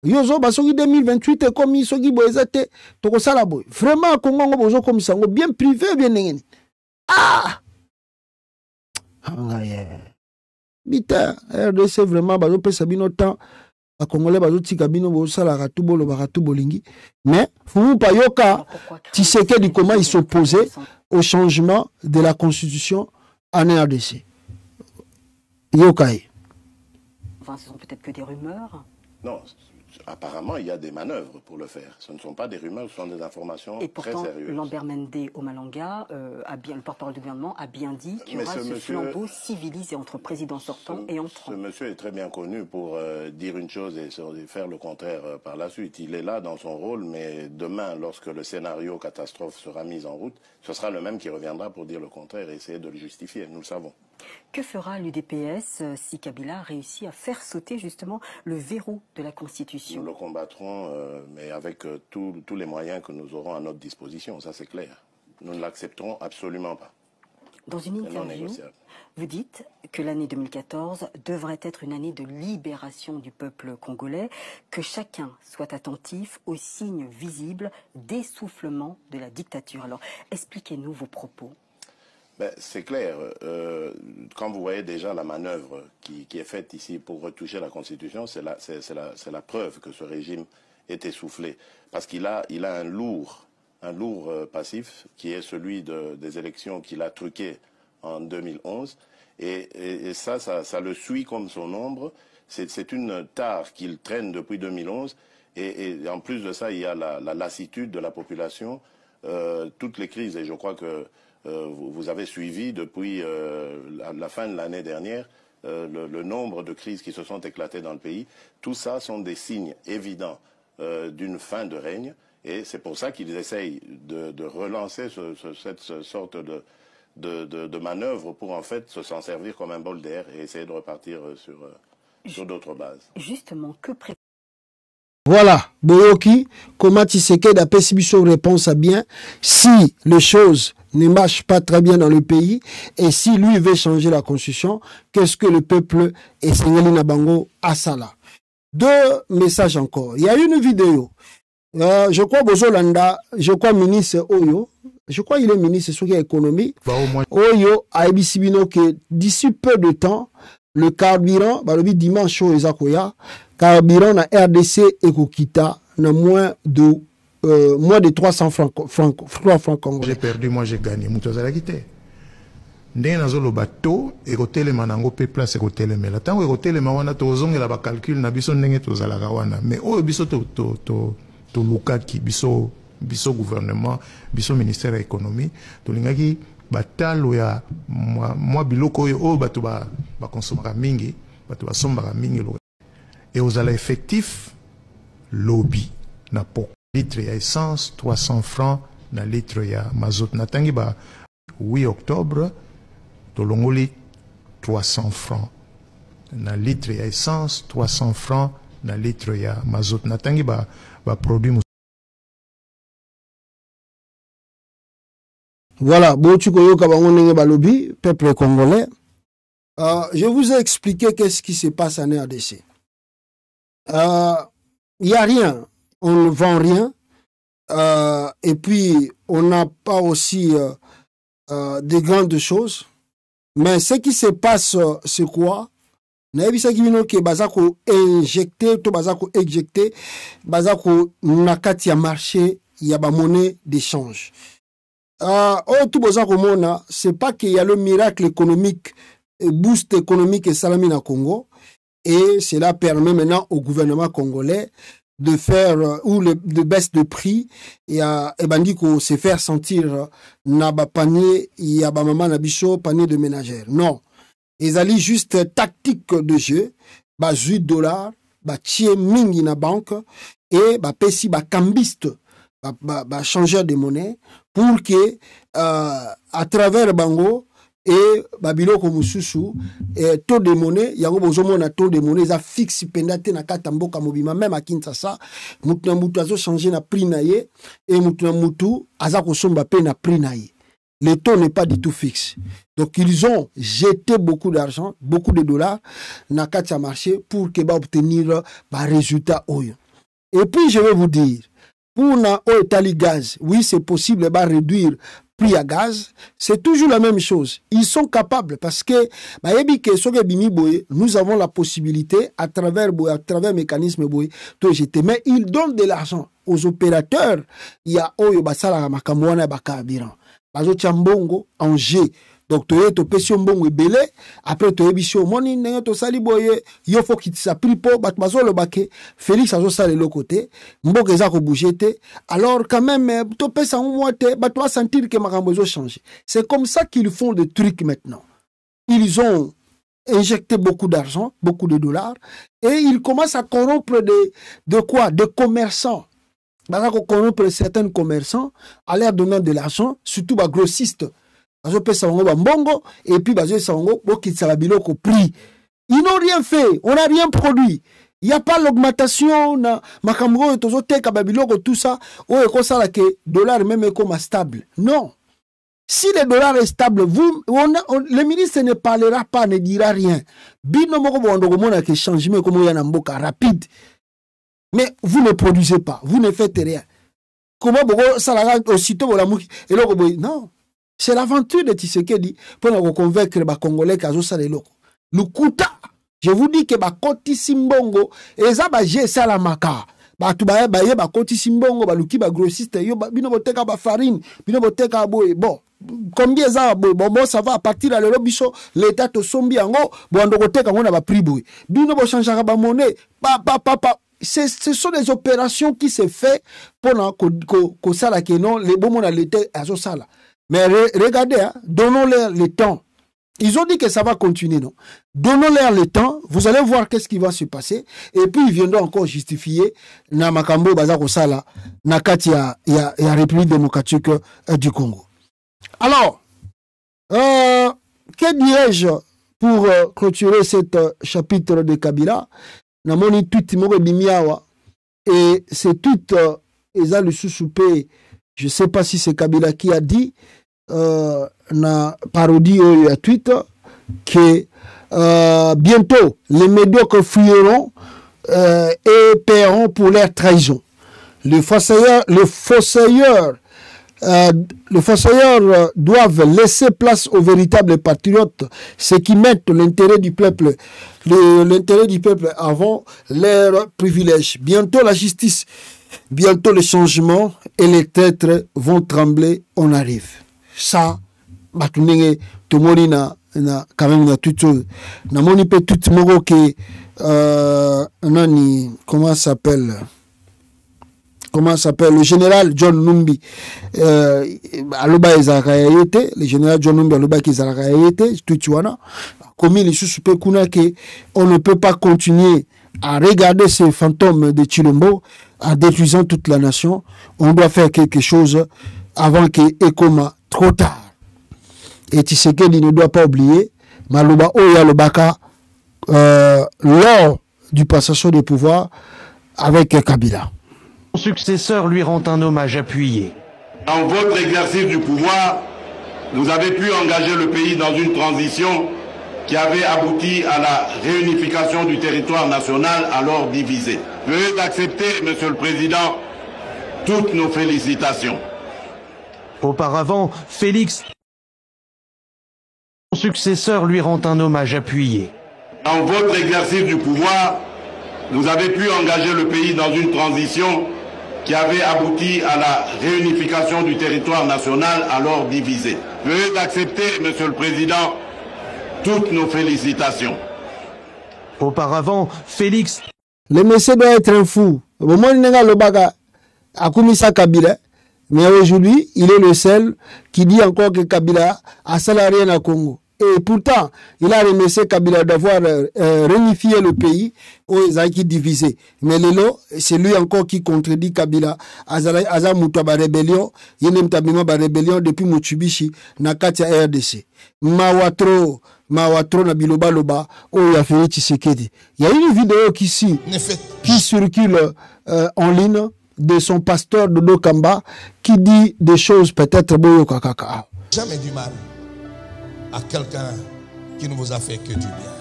Yo zo basoki 2028 comme soki boezate to ko sala boy. Vraiment Congo ngo bozo comme sango bien privé bien ngeni. Ah! Bita RDC vraiment bazo pesa bino temps a Congolais bazo tika bino bo sala ratubo lo baratubo lingi mais fumu pa yoka Tshisekedi comment il s'opposait au changement de la constitution en RDC. Yokai. Enfin, ce sont peut-être que des rumeurs. Non, apparemment, il y a des manœuvres pour le faire. Ce ne sont pas des rumeurs, ce sont des informations et pourtant, très sérieuses. Lambert Mende Omalanga, le porte-parole du gouvernement, a bien dit qu'il y aura ce flambeau civilisé entre président sortant et entrant. Ce monsieur est très bien connu pour dire une chose et faire le contraire par la suite. Il est là dans son rôle, mais demain, lorsque le scénario catastrophe sera mis en route, ce sera le même qui reviendra pour dire le contraire et essayer de le justifier. Nous le savons. Que fera l'UDPS si Kabila réussit à faire sauter justement le verrou de la Constitution? Nous le combattrons, mais avec tous les moyens que nous aurons à notre disposition, ça c'est clair. Nous ne l'accepterons absolument pas. Dans une interview, vous dites que l'année 2014 devrait être une année de libération du peuple congolais, que chacun soit attentif aux signes visibles d'essoufflement de la dictature. Alors, expliquez-nous vos propos. Ben, c'est clair. Quand vous voyez déjà la manœuvre qui est faite ici pour retoucher la Constitution, c'est la preuve que ce régime est essoufflé. Parce qu'il a un lourd passif qui est celui des élections qu'il a truquées en 2011. Et ça le suit comme son ombre. C'est une tare qu'il traîne depuis 2011. Et en plus de ça, il y a la lassitude de la population, toutes les crises. Et je crois que vous avez suivi depuis la fin de l'année dernière le nombre de crises qui se sont éclatées dans le pays. Tout ça sont des signes évidents d'une fin de règne. Et c'est pour ça qu'ils essayent de relancer cette sorte de manœuvre pour en fait s'en servir comme un bol d'air et essayer de repartir sur d'autres bases. Justement, que préparer? Voilà, Boyoki, comment Tshisekedi a payé son réponse à bien. Si les choses ne marchent pas très bien dans le pays, et si lui veut changer la constitution, qu'est-ce que le peuple et Sengeli Nabango a ça là? Deux messages encore. Il y a une vidéo. Je crois Bozolanda, je crois ministre Oyo, je crois il est ministre de l'économie. Oyo a ebisibino que d'ici peu de temps, le carburant, dimanche au Ezakoya, carburant na RDC et Kokita na moins de 300 francs congolais. J'ai perdu, moi j'ai gagné. Moutozala quitté. Ndenge nazolo bateau et hôtel manango pe place hôtel mais la tango hôtel mawana tozonge la ba calcul na biso ndenge tozala kawana mais o biso to lukaki biso gouvernement biso ministère de l'économie to lingaki batalo ya moi biloko o bato ba consommer mingi bato ba sombara mingi et aux ala effectif lobby na po litre ya essence, 300 francs na litre ya mazout. Na tangi ba 8 octobre tolongoli 300 francs na litre ya essence, 300 francs na litre ya mazout. Na tangi ba produit. Voilà, balobi, peuple congolais. Je vous ai expliqué qu'est-ce qui se passe en RDC. Il n'y a rien, on ne vend rien, et puis on n'a pas aussi des grandes choses. Mais ce qui se passe, c'est quoi? Naebisa kibino ke bazako injecté, to bazako éjecté, bazako nakati ya marché, ya ba monnaie d'échange. Tout bazako mona, c'est pas qu'il y a le miracle économique, boost économique et salami na Congo, et cela permet maintenant au gouvernement congolais de faire ou de baisse de prix et bandiko se faire sentir na ba panier ya ba maman na biso panier de ménagère. Non. Ils allaient juste tactique de jeu, bah $8, bah tie mingi na banque et bah pesi bah cambiste, bah changeur de monnaie pour que à travers bango et babiloko mususu et taux de monnaie yango bozomo na taux de monnaie za fixe pendate na kata mboka mobima même à Kinshasa mutu na mutu azo changer na prix na ye et mutu na mutu aza kosomba pe na prix na ye. Le taux n'est pas du tout fixe. Donc, ils ont jeté beaucoup d'argent, beaucoup de dollars, dans le marché pour que obtenir un résultat. Et puis, je vais vous dire, pour le gaz, oui, c'est possible de réduire le prix à gaz. C'est toujours la même chose. Ils sont capables parce que nous avons la possibilité, à travers le mécanisme, de jeter. Mais ils donnent de l'argent aux opérateurs. Il y a bazotia mbongo en G. Donc toye to pesio mbongo ebele après toye bisio moni ndenge to sali boye yo fo kitisa prix po bat bazolo bake Félix azo sala le côté mboka eza ko bouger alors quand même to pesa moite bat to sentir que makambo zo changer. C'est comme ça qu'ils font des trucs maintenant. Ils ont injecté beaucoup d'argent, beaucoup de dollars et ils commencent à corrompre de quoi? De commerçants. Bazako corrompre certains commerçants à leur donnant de l'argent, surtout les grossistes. Bazo pesa wango mbongo et puis bazo sango bokitsa biloko prix. Ils n'ont rien fait, on n'a rien produit. Il n'y a pas l'augmentation na makambo tozo teka biloko tout ça, o ekosala que dollar même comme stable. Non. Si le dollar est stable, le ministre ne parlera pas, ne dira rien. Bino moko bondo komona que changement comme yana mboka rapide. Mais vous ne produisez pas, vous ne faites rien. Comment ça la aussitôt et non, c'est l'aventure de Tshisekedi pour convaincre les Congolais qu'ils ont ça les locaux. Lukuta, je vous dis que Koti Simbongo et Zabaje Salamaka. Batubaye baye Koti Simbongo, Baluki grossiste, bino boteka farine, bino boteka boy. Bon, combien ça bon ça va à partir de l'Eurobiso, l'État to sombi ango, bon ndokoteka ngona ba prix boy. Bino bo changera ba monnaie, papa. Ce sont des opérations qui se fait pendant que ça là que non les bons à l'état à ça là. Mais regardez, hein, donnons-leur le temps. Ils ont dit que ça va continuer, non? Donnons-leur le temps. Vous allez voir qu'est-ce qui va se passer. Et puis ils viendront encore justifier na makambo bazako sala na kati ya République démocratique du Congo. Alors, que dirais-je pour clôturer cet chapitre de Kabila? Namoni tweet moko bimiawa et c'est tweet eza le sous-soupé, je sais pas si c'est Kabila qui a dit na parodie à tweet que bientôt les médiocres fuiront et paieront pour leur trahison. Les fossoyeurs doivent laisser place aux véritables patriotes, ceux qui mettent l'intérêt du peuple avant leurs privilèges. Bientôt la justice, bientôt le changement et les têtes vont trembler, on arrive. Ça, batunenge tomoni na quand même na toute chose. Na moni pe tout moko que nani comment s'appelle le général John Numbi aloba ezaka yete le général John Numbi aloba ki ezaka yete tutuana comme il suspect kuna que on ne peut pas continuer à regarder ces fantômes de Chilombo en détruisant toute la nation. On doit faire quelque chose avant que Ekoma, trop tard. Et Tshisekedi ne doit pas oublier, Maloba Oya Lobaka, lors du passation de pouvoir avec Kabila. Son successeur lui rend un hommage appuyé. Dans votre exercice du pouvoir, vous avez pu engager le pays dans une transition qui avait abouti à la réunification du territoire national alors divisé. Veuillez accepter, Monsieur le Président, toutes nos félicitations. Auparavant, Félix, son successeur lui rend un hommage appuyé. Dans votre exercice du pouvoir, vous avez pu engager le pays dans une transition qui avait abouti à la réunification du territoire national alors divisé. Veuillez accepter, Monsieur le Président, toutes nos félicitations. Auparavant, Félix... Le monsieur doit être un fou. Au moment où il a le baga, a commis ça Kabila, mais aujourd'hui, il est le seul qui dit encore que Kabila a salarié à Congo. Et pourtant, il a remercié Kabila d'avoir réunifié le pays aux Aïki divisé. Mais Lelo, c'est lui encore qui contredit Kabila. Aza Moutaba rébellion, Yenem Tabima ba rébellion depuis Moutsubishi, Nakatia RDC. Mawatro na biloba loba, ya fait Tshisekedi. Il y a une vidéo qui circule en ligne de son pasteur Dodo Kamba qui dit des choses peut-être boyo kakaka. Jamais du mal à quelqu'un qui ne vous a fait que du bien.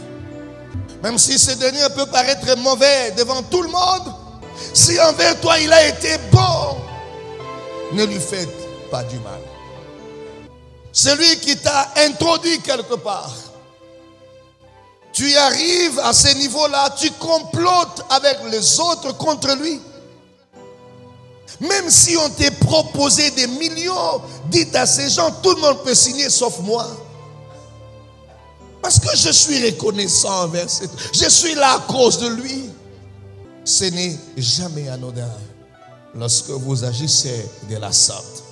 Même si ce dernier peut paraître mauvais devant tout le monde, si envers toi il a été bon, ne lui faites pas du mal. Celui qui t'a introduit quelque part, tu y arrives à ce niveau-là, tu complotes avec les autres contre lui. Même si on t'a proposé des millions, dites à ces gens, tout le monde peut signer sauf moi. Parce que je suis reconnaissant envers cette... Je suis là à cause de lui. Ce n'est jamais anodin lorsque vous agissez de la sorte.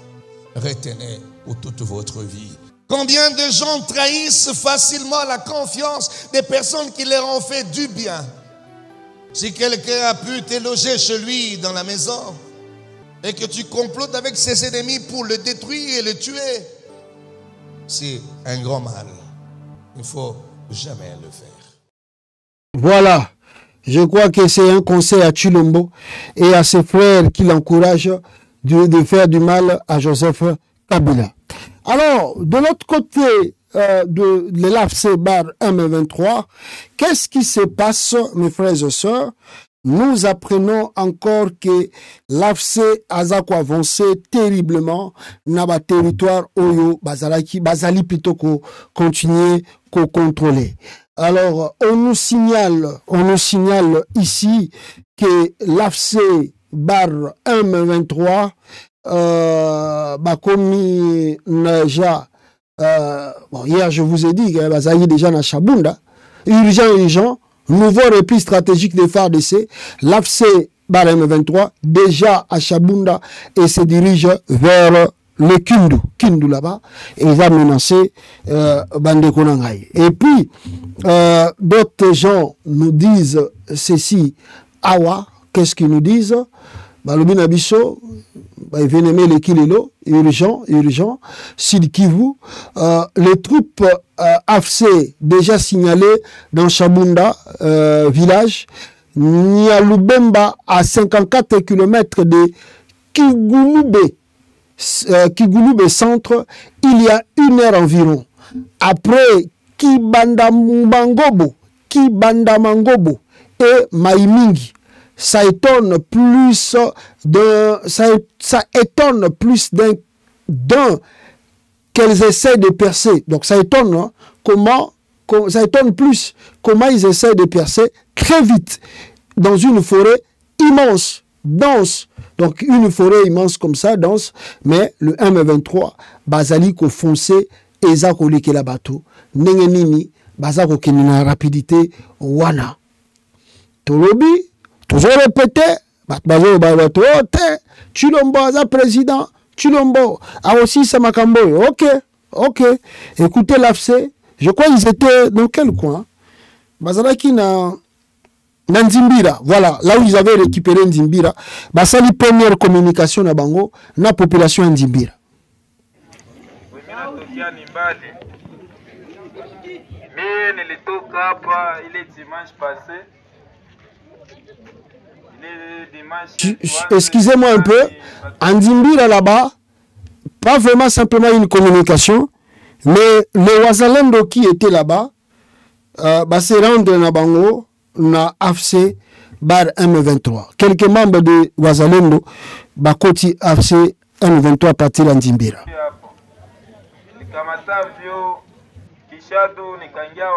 Retenez pour toute votre vie. Combien de gens trahissent facilement la confiance des personnes qui leur ont fait du bien. Si quelqu'un a pu te loger chez lui dans la maison et que tu complotes avec ses ennemis pour le détruire et le tuer, c'est un grand mal. Il ne faut jamais le faire. Voilà. Je crois que c'est un conseil à Tshilombo et à ses frères qui l'encouragent de faire du mal à Joseph Kabila. Alors, de l'autre côté de l'AFC Bar M23, qu'est-ce qui se passe, mes frères et sœurs? Nous apprenons encore que l'AFC a avancé terriblement dans le territoire Oyo, Bazali plutôt qu'on continuer qu'on contrôler. Alors, on nous signale ici que l'AFC Bar M23 Bakomi Naja, bon, hier je vous ai dit que Bazali déjà na Chabunda, urgent, nouveau repli stratégique des FARDC, l'AFC Bar M23 déjà à Chabunda et se dirige vers le Kindu là-bas, et va menacer Bandeko Nangai. Et puis, d'autres gens nous disent ceci, Awa, qu'est-ce qu'ils nous disent? Balobi Nabiso, Vénémé le Kilelo, urgent, Sud Kivu, les troupes AFC déjà signalées dans Chabunda, village, Nialubemba à 54 km de Kigulube centre, il y a 1 heure environ. Après Kibandamangobo et Maïmingi, ça étonne plus d'un qu'elles essaient de percer. Donc ça étonne, hein, ça étonne plus comment ils essaient de percer très vite dans une forêt immense, dense. Donc une forêt immense comme ça, dense, mais le M23, Bazali ko foncé, Eza ko leke la bateau, Nengenini, Bazako kenina rapidité, Wana. Tolobi, toujours répété, Bazo Babato, Tshilombo, Aza président, Tshilombo, a aussi Samakambo, ok. Écoutez l'AFC, je crois qu'ils étaient dans quel coin? Bazalaki na Nzimbira, voilà, là où ils avaient récupéré Nzimbira, bah ça les première communication na bango na population Nzimbira. Mais nilitoka hapa ile dimanche passé. Excusez-moi un peu, Nzimbira là-bas, pas vraiment simplement une communication, mais le Wazalendo qui était là-bas, bah se rendre na bango na AFC bar M23. Quelques membres de Wazalendo bakoti AFC M23 partir à Nzimbira. Nikamata vyo Kishadu nikaingia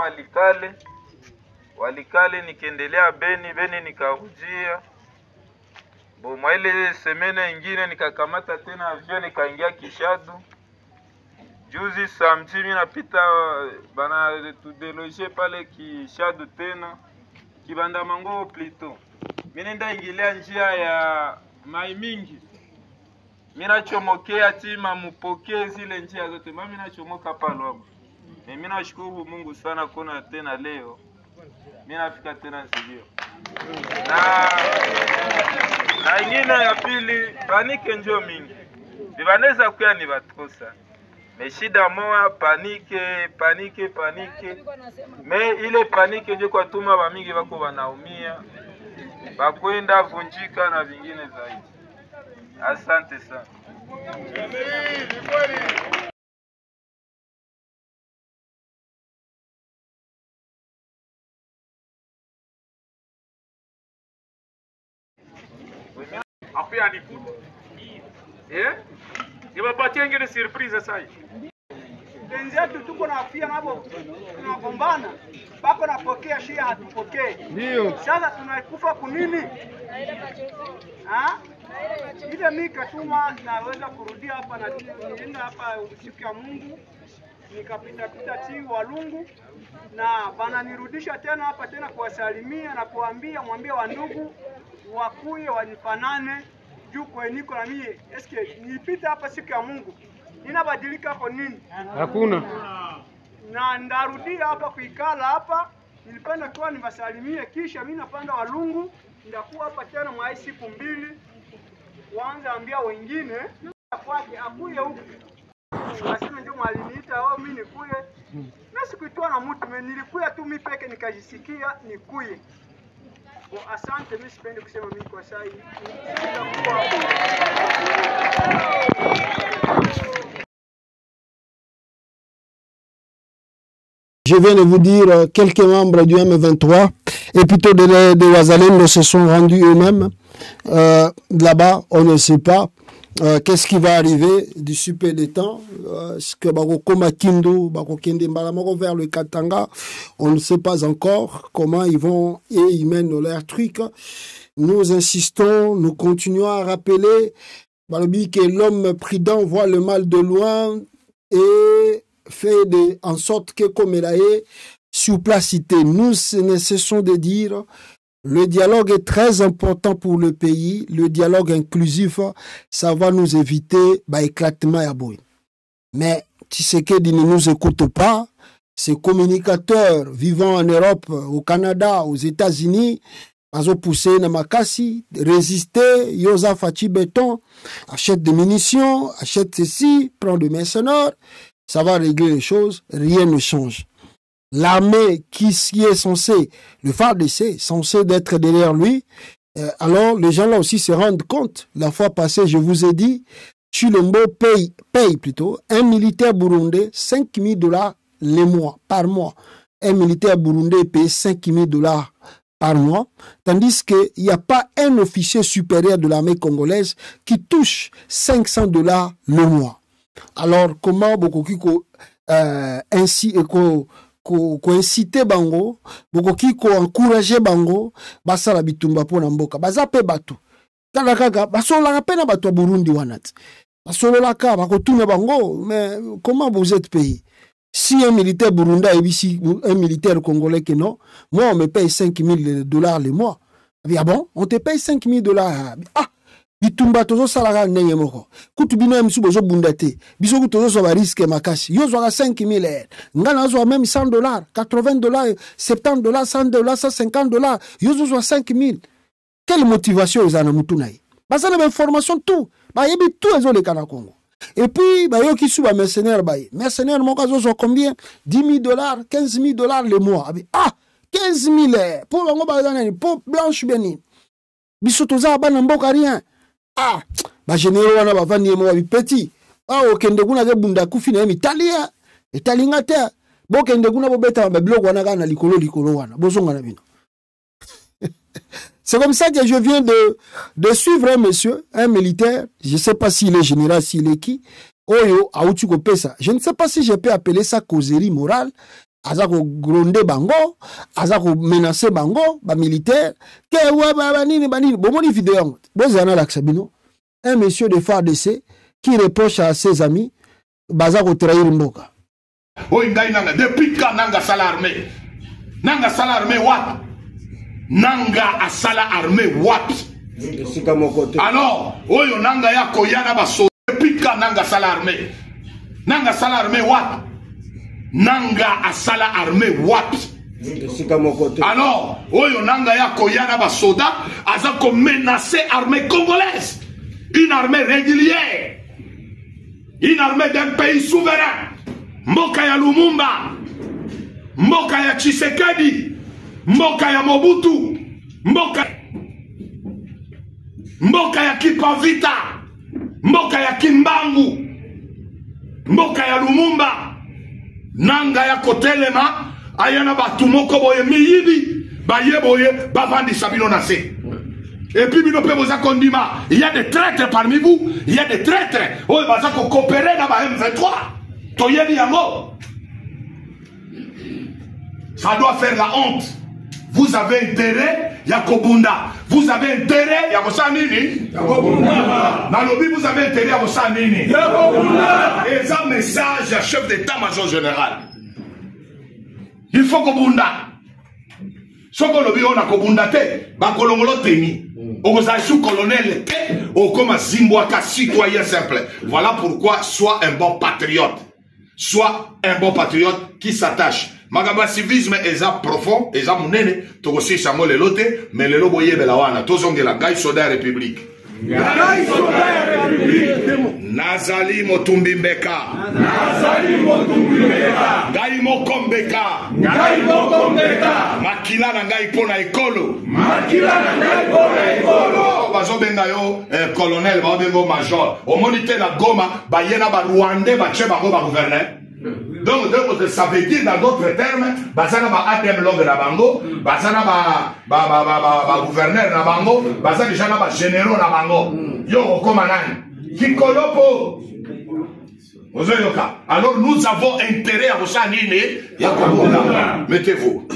Walikale nikiendelea Beni nikavujia. Mwa ile semene ingine nikakamata tena vyo nikaingia Kishadu. Juzi samedi mimi napita bana tudeloger pale Kishadu tena. Kibanda mango plito. Mimi nenda ingilia njia ya Mai Mingi. Mimi nachomokea tima mupokee zile njia zote. Mimi nachomoka pale hapo. Mimi nashukuru Mungu sana kuona tena leo. Mimi nafika tena Nzibira. Na ingine ya pili panike njoo mingi. Vibaneza kuya ni batosa. Meshida moa panike. Me ile panike ndio kwa tuma ba mingi bako banaumia. Bakwenda vunjika na vingine zaidi. Asante sana. Après à l'écoute. Il va pas tenir de surprise ça. Wenzetu tuko na afia nabo tunagombana. Bako napokea shia hatupokee. Ndio. Sasa tunakufa kunini? Ile mika tuma naweza kurudia hapa na nienda hapa siku ya Mungu. Nikapita ti Walungu na bana nirudisha tena hapa tena kuwasalimia na kuambia mwambie wa ndugu wakuye wanifanane juu kwa niko na mimi eske nipita hapa siku ya Mungu inabadilika hapo nini? Hakuna. Na ndarudia hapa kuikala hapa nilipenda kwa niwasalimie kisha mimi napanda Walungu ndakuwa hapa tena mwa siku 2 waanze ambia wengine kwake akuye huko. Nasema ndio mwaliniita wao mimi nikuye. Na sikuitwa na mtu nilikuya tu mimi peke nikajisikia nikuye. Asante, mimi sipendi kusema mimi kwa sasa hivi. Je viens de vous dire, quelques membres du M23 et plutôt de Wazalendo se sont rendus eux-mêmes. Là-bas, on ne sait pas qu'est-ce qui va arriver d'ici peu de temps. Est-ce que Bakokoma Kindo, Bakokende Mbalamoko vers le Katanga, on ne sait pas encore comment ils vont et ils mènent leur truc. Nous insistons, nous continuons à rappeler que l'homme prudent voit le mal de loin et fait en sorte que comme il est sur placité. Nous ne cessons de dire le dialogue est très important pour le pays. Le dialogue inclusif, ça va nous éviter éclatement à bout. Mais Tshisekedi ne nous écoute pas. Ces communicateurs vivant en Europe, au Canada, aux États-Unis, ils ont poussé Namakasi, résister, Yosa Fachi Béton, achète des munitions, achète ceci, prend des mercenaires. Ça va régler les choses, rien ne change. L'armée qui est censée, le FARDC, censé d'être derrière lui, alors les gens là aussi se rendent compte. La fois passée, je vous ai dit, Chilombo paye plutôt un militaire burundais $5,000 par mois. Un militaire burundais paye $5,000 par mois, tandis qu'il n'y a pas un officier supérieur de l'armée congolaise qui touche $500 le mois. Alors, comment Bokoki ainsi inciter bango, Bokoki encourager bango, basala bitumba pona mboka, bazape batu. Kaka basola pena batu Burundi wanat. Basola ka bakotuna bango, mais comment vous êtes payé? Si un militaire burundais et ici un militaire congolais que non, moi on me paye $5,000 le mois. Ah bon, on te paye $5,000. Ah, bitumba tozo salaka ndenge moko kutu bino msu bozo bundate biso kutu tozo ba risque makasi yo zo 5000 ngana zo même $100 $80 $70 $100 $150 yo zo 5000. Quelle motivation ils en ont tout naï basa na information tout ba yebi tout ezo le kana Congo. Et puis ba yo ki sou ba mercenaire moko zo combien $10,000 $15,000 le mois. Ah 15,000 pour bango ba zanani pour blanche beni biso toza ba na mboka rien. Ah, ba généraux wana ba vandi mo bi petit. Ah okende kuna ke bunda kufi na Italia. Italinga te. Bo kende kuna bo beta ba blog wana kana likolo wana. Bozonga na bino. C'est comme ça que je viens de suivre un monsieur, un militaire, je sais pas s'il est général, s'il est qui. Oyo autu ko pesa. Je ne sais pas si je peux appeler ça causerie morale. Azako gronde bango, azako menacer bango, ba militaire, ke wa ba nini bomoni vidéo. Bozana l'aksabino. Un monsieur de FARDC qui reproche à ses amis bazako trahir mboka. Oy ngai nanga depuis quand nanga sala armée. Nanga sala armée wat. Nanga asala armée wat. Alors, oyo nanga ya koyana baso depuis quand nanga sala armée. Nanga sala armée wat. Nanga asala armée wat. Alors, oyo nanga ya koyana ba soda azako menacer armée congolaise, une armée régulière, une armée d'un pays souverain. Mboka ya Lumumba, mboka ya Tshisekedi, mboka ya Mobutu, mboka ya Kipavita, mboka ya Kimbangu, mboka ya Lumumba. Nanga ya kotelema ayana batu moko boye miyibi baye boye bavandi sabino na se. Et puis bino pe boza kondima, il y a des traîtres parmi vous, il y a des traîtres. Oh baza ko coopérer na ba M23. Toyebi yango. Ça doit faire la honte. Vous avez intérêt ya kobunda. Vous avez intérêt ya kosa nini? Ya kobunda. Nalobi vous avez intérêt ya kosa nini? Ya kobunda. Et ça message à chef d'état-major général. Il faut kobunda. Soko lobi on a kobunda te, ba kolongolo teni. Okoza sous colonel te, okoma zimbwaka citoyen simple. Voilà pourquoi sois un bon patriote. Sois un bon patriote qui s'attache. Magamba civisme eza profond, eza munene, tokosi sango lelote, mais lelo boye belawana, tozonge la gai soda république. Gai soda république. Nazali motumbi mbeka. Nazali motumbi mbeka. Gai mokombeka. Gai mokombeka. Makila na ngai pona ekolo. Makila na ngai pona ekolo. Bazobenga yo colonel, babengo major. Omonite la Goma, bayena ba Rwandais, ba tche ba gouverneur. Donc, ça veut dire dans d'autres termes, basana ba ATM log na bango, basana ba gouverneur na bango, basana déjà na ba généraux na bango. Yo okoma nani? Kikolopo. Alors nous avons intérêt à vous animer. Mettez-vous.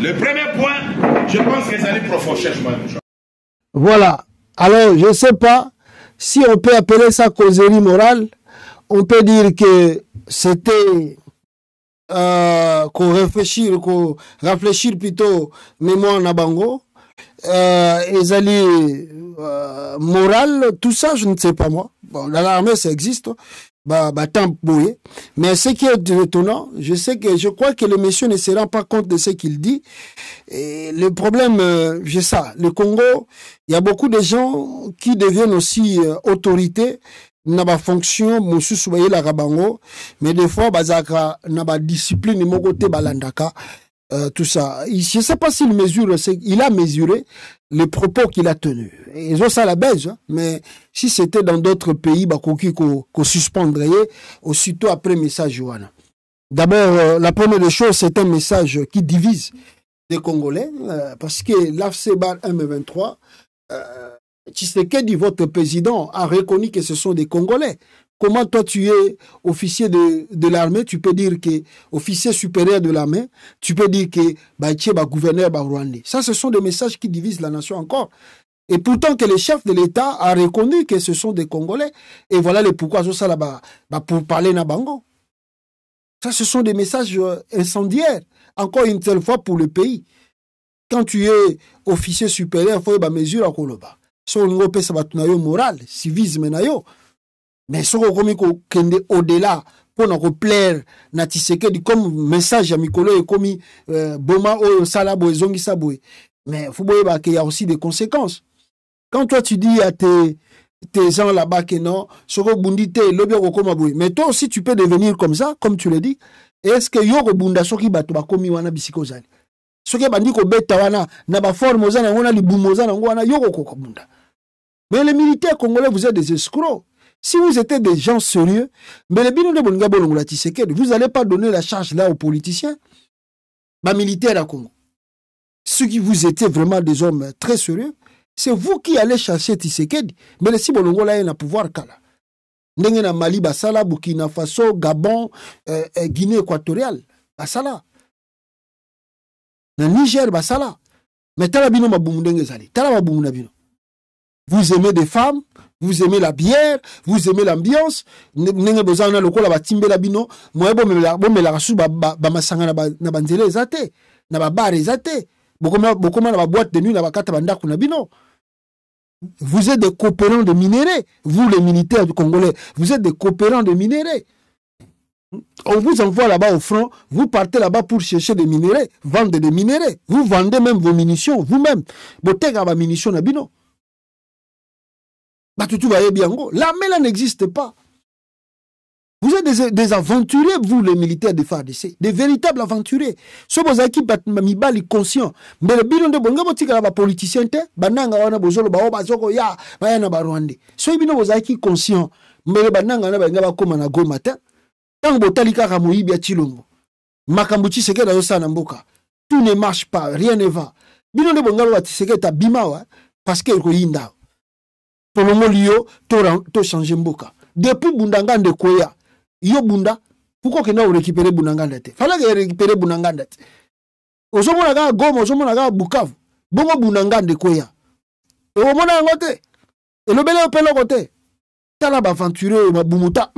Le premier point, je pense que les années profondes cherchent. Voilà. Alors, je ne sais pas si on peut appeler ça causerie morale. On peut dire que c'était qu'on réfléchir plutôt mémoire Nabango, Ezali morale, tout ça, je ne sais pas moi. Bon, dans l'armée, ça existe. Mais ce qui est étonnant, je crois que le monsieur ne se rend pas compte de ce qu'il dit. Et le problème, j'ai ça. Le Congo, il y a beaucoup de gens qui deviennent aussi autorités. Na ba fonction mosusu baye la rabango, mais des fois bazaka na ba discipline mokote balandaka, tout ça. Je sais pas s'il mesure, il a mesuré les propos qu'il a tenus. Ils ont ça la belge, hein? Mais si c'était dans d'autres pays, bakoki ko suspendrait aussitôt après message Johanna. D'abord, la première des choses, c'est un message qui divise les Congolais, parce que l'AFC-BAR M23, Tshisekedi, votre président, a reconnu que ce sont des Congolais. Comment toi tu es officier de l'armée, tu peux dire que officier supérieur de l'armée, tu peux dire que gouverneur rwandais. Ça, ce sont des messages qui divisent la nation encore. Et pourtant que le chef de l'État a reconnu que ce sont des Congolais. Et voilà les pourquoi ça là-bas pour parler Nabango. Ça, ce sont des messages incendiaires. Encore une seule fois pour le pays. quand tu es officier supérieur, il faut que mesure à Koloba. Si on a ça moral, civisme na yo. Mais si on a au-delà pour nous plaire, na Tshisekedi comme message à Mikolo et comme Boma o Salabo et Zongi Saboué. Mais il faut qu'il y a aussi des conséquences. Quand toi tu dis à tes gens là-bas que non, mais toi aussi tu peux devenir comme ça, comme tu le dis. Est-ce que yoko bunda soki bato bakomi wana bisikozali? Soki bandi ko beta wana na ba forme ozana ngona libumoza na ngona yoko ko bunda. Mais les militaires congolais, vous êtes des escrocs. Si vous étiez des gens sérieux, mais les bino de Bonga Bolongola Tshisekedi, vous n'allez pas donner la charge là aux politiciens, les militaires à Congo. Ceux qui vous étiez vraiment des hommes très sérieux, c'est vous qui allez chercher Tshisekedi. Mais si Bolongola est un pouvoir kala. Ndenge na Mali basala, Burkina Faso, Gabon, Guinée équatoriale, basala. Na Niger basala. Mais talabino mabumundenge zali, talababumuna bino. Vous aimez des femmes, vous aimez la bière, vous aimez l'ambiance. Nenge bozana lokola batimbe la bino, moye bomela rasu ba masanga na banzele ezate, na ba bar ezate. Bokoma na ba boîte de nuit na bakata bandaku na bino. Vous êtes des coopérants de minerais, vous les militaires du Congolais, vous êtes des coopérants de minerais. On vous envoie là-bas au front, vous partez là-bas pour chercher des minerais, vendre des minerais. Vous vendez même vos munitions, vous-même. Botega ba munitions na bino. L'armée là n'existe pas. Vous êtes des aventuriers, vous les militaires de FARDC, des véritables aventuriers. Ce bozaki mibali conscient. Mais le bino de bonga botika ba politicien te, bananga wana bozolo ba bazoko ya ba na ba Rwanda. So bino bozaki conscient. Mais le bananga na banga ba koma na Goma te. Tant botalika ka moyibi ya Chilombo. Makambuchi seke da yosa na mboka. Tout ne marche pas, rien ne va. Bino de bonga ba tiseke ta bimawa parce que ko yinda. Pour le molio, to changer mboka. Depuis Bundangande Koya, yo Bunda, pourquoi que nous récupérer Bundangande? Fallait que récupérer Bundangande. Ozomona ga Goma, ozomona ga Bukavu, bongo Bundangande Koya. Et au mona ngote, et le belé opelo côté. Tala ba aventureux ma bumuta.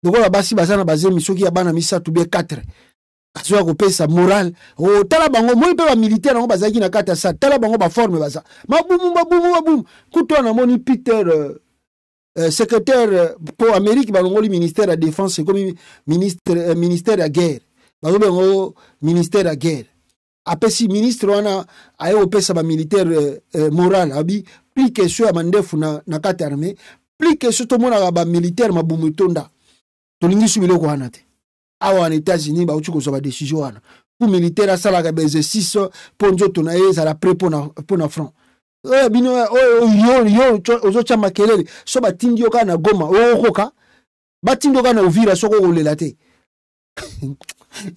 Donc la basi basana basé misoki ya bana misa to be 4. Asoya ko pesa moral. O tala bango moi pe ba militaire ngo bazaki na kata sa. Tala bango ba forme baza. Maboum. Kuto na moni Peter secrétaire pour Amérique balongoli ministère de la défense comme ministère de la guerre. Balongo ministère de la guerre. Apesi ministre wana ayo pesa ba militaire moral abi plus que sur mandefu na kata armée, plus que sur to mona ba militaire mabumutonda. Tolingi subilo ko wana te. Awa en États-Unis ba uchi ko so ba décision wana. Pour militaire à ça la exercice pour nzoto na ye za la pré pour na front. Bino yo ozo chama kelele so ba tindio ka na Goma okoka ba tindio ka na Uvira soko olela te.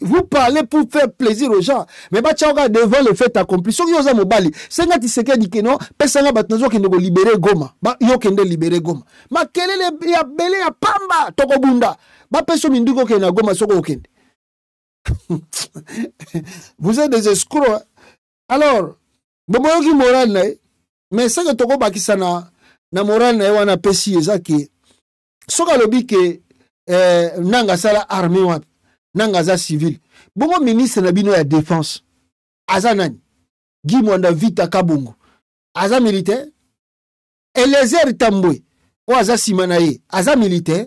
Vous parlez pour faire plaisir aux gens, mais ba tchauka devant le fait accompli. So yo za mobali, senga Tshisekedi keno, pesanga batnazo kende ko libérer Goma. Ba yo kende libérer Goma. Ma kelele ya belé ya pamba toko bunda. Ba peso minduko kena Goma soko okende. Vous êtes des escrocs. Hein? Alors, bomoyoki moral na, mais ça que toko bakisa na moral na wana pesi ezaki. Soka lobi ke nanga sala armée wapi. Nangaza civil. Bongo ministre na bino ya défense. Aza nani? Guy Mwanda Vita Kabungu. Aza militaire. Eliezer Tambwe. O aza simanaye. Aza militaire.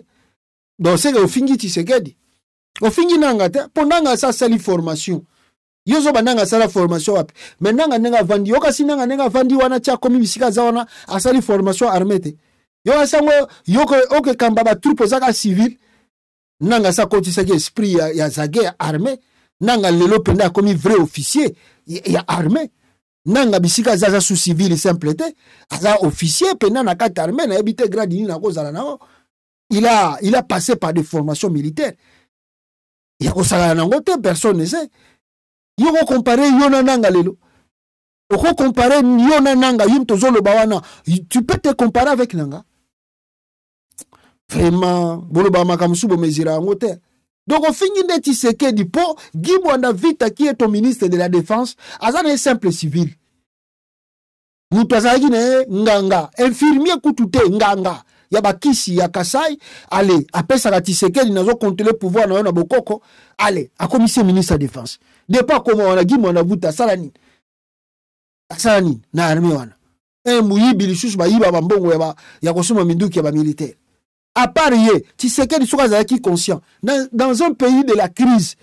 Donc c'est que ofingi Tshisekedi. Ofingi nanga te. Pondanga sa sali formation. Yozo bananga sala formation wapi. Mais nanga vandi. Yoka si nanga vandi wana tia komi bisika za wana asali formation armée te. Yoka sango yoko oke kambaba troupe zaka civil. Nanga sa kotisaki esprit ya zage ya armée. Nanga lelo penda komi vrai officier ya armée. Nanga bisika zaza sous civil simple te. Aza officier penda na kata armée na ebite grade ni na kozala na. Il a passé par des formations militaires. Ya kosala nango te personne ne sait. Yoko comparer yona nanga lelo. Oko comparer yona nanga yim tozolo bawana. Tu peux te comparer avec nanga. Vraiment, boloba makamusu bo mezira ngote. Donc au fini de Tshisekedi po Guy Mwanda Vita qui est ton ministre de la défense, azana simple civil. Mutazaki ne nganga, infirmier kutute nganga. ya bakisi ya Kasai, allez, après ça, Tshisekedi n'a pas contrôlé le pouvoir na Bokoko, allez, a commissaire ministre de la Défense. De pas comment on a dit, on a vu ta salani. Salani, na armée wana. Un mouyi bilisusu ba yiba bambongo ya kosoma minduki ya ba militaire. À part yé, Tshisekedi soka qui conscient. Dans un pays de la crise,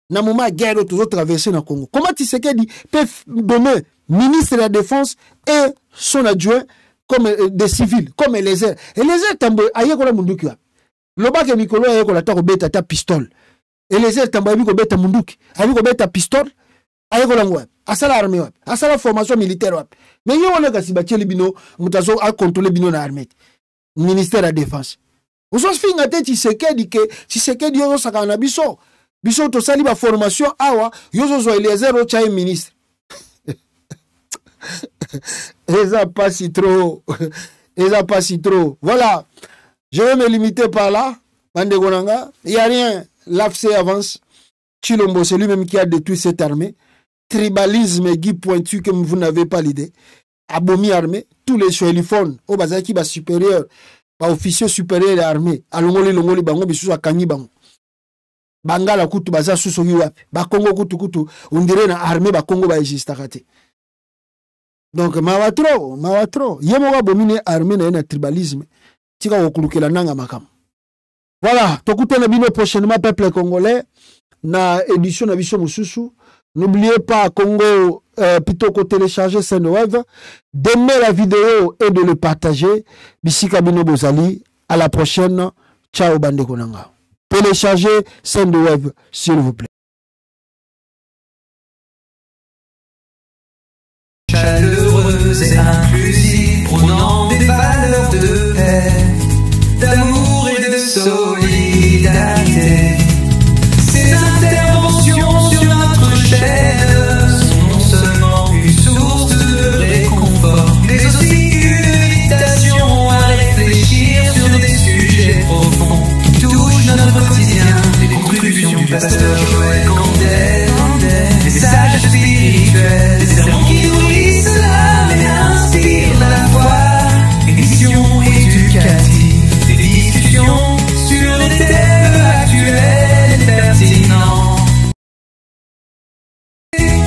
na moment guerre toujours traversé dans le Congo. Comment Tshisekedi peut donner ministre de la Défense et son adjoint comme des civils, comme les airs. Et les airs tambo aye kola munduki wa. Loba ke mikolo aye kola ta ko beta ta pistole. Et les airs tambo aye ko beta munduki, aye ko beta pistole, aye kola ngwa. Asala armée wa, asala formation militaire wa. Mais yo wana kasi bacheli bino mutazo a contrôler bino na armée. Ministère de la Défense. Oso finga te Tshisekedi yo sakana biso. Biso to sali ba formation awa yo zo Eliezer o chaye ministre. Ils n'ont pas si trop. Ils n'ont pas si trop. Voilà. Je vais me limiter par là. Il n'y a rien. L'AFC avance. Chilombo, c'est lui-même qui a détruit cette armée. Tribalisme, Guy Pointu, comme vous n'avez pas l'idée. Abomi armée. Tous les choéliphones. Au bazaki, ba supérieur. Ba officier supérieur de l'armée. Longoli, bango, bisu à Kanyi, bango. Bangala kutu, baza susogi wapi. Ba Congo kutu. On dirait na armée, ba Congo, ba ejistakate. Donc, mawatro. Yemoga bomine armée na tribalisme. Tika wokulukela nanga makam. Voilà. Tokute na bino prochainement, peuple congolais. Na édition na biso mususu. N'oubliez pas, Congo, plutôt que télécharger Sendwave, d'aimer la vidéo et de le partager. Bisika bino bozali. À la prochaine. Ciao bande konanga. Téléchargez Sendwave, s'il vous plaît. Chaleureuse et inclusive, prônant des valeurs de paix, d'amour et de solidarité. Ces interventions sur notre chaîne sont non seulement une source de réconfort, mais aussi une invitation à réfléchir sur des sujets profonds qui touchent notre quotidien. Les contributions du pasteur Joël Candel, messages spirituels, des sermons qui nourrissent l'âme et inspirent la foi, émissions éducatives, des discussions sur des thèmes actuels et pertinents.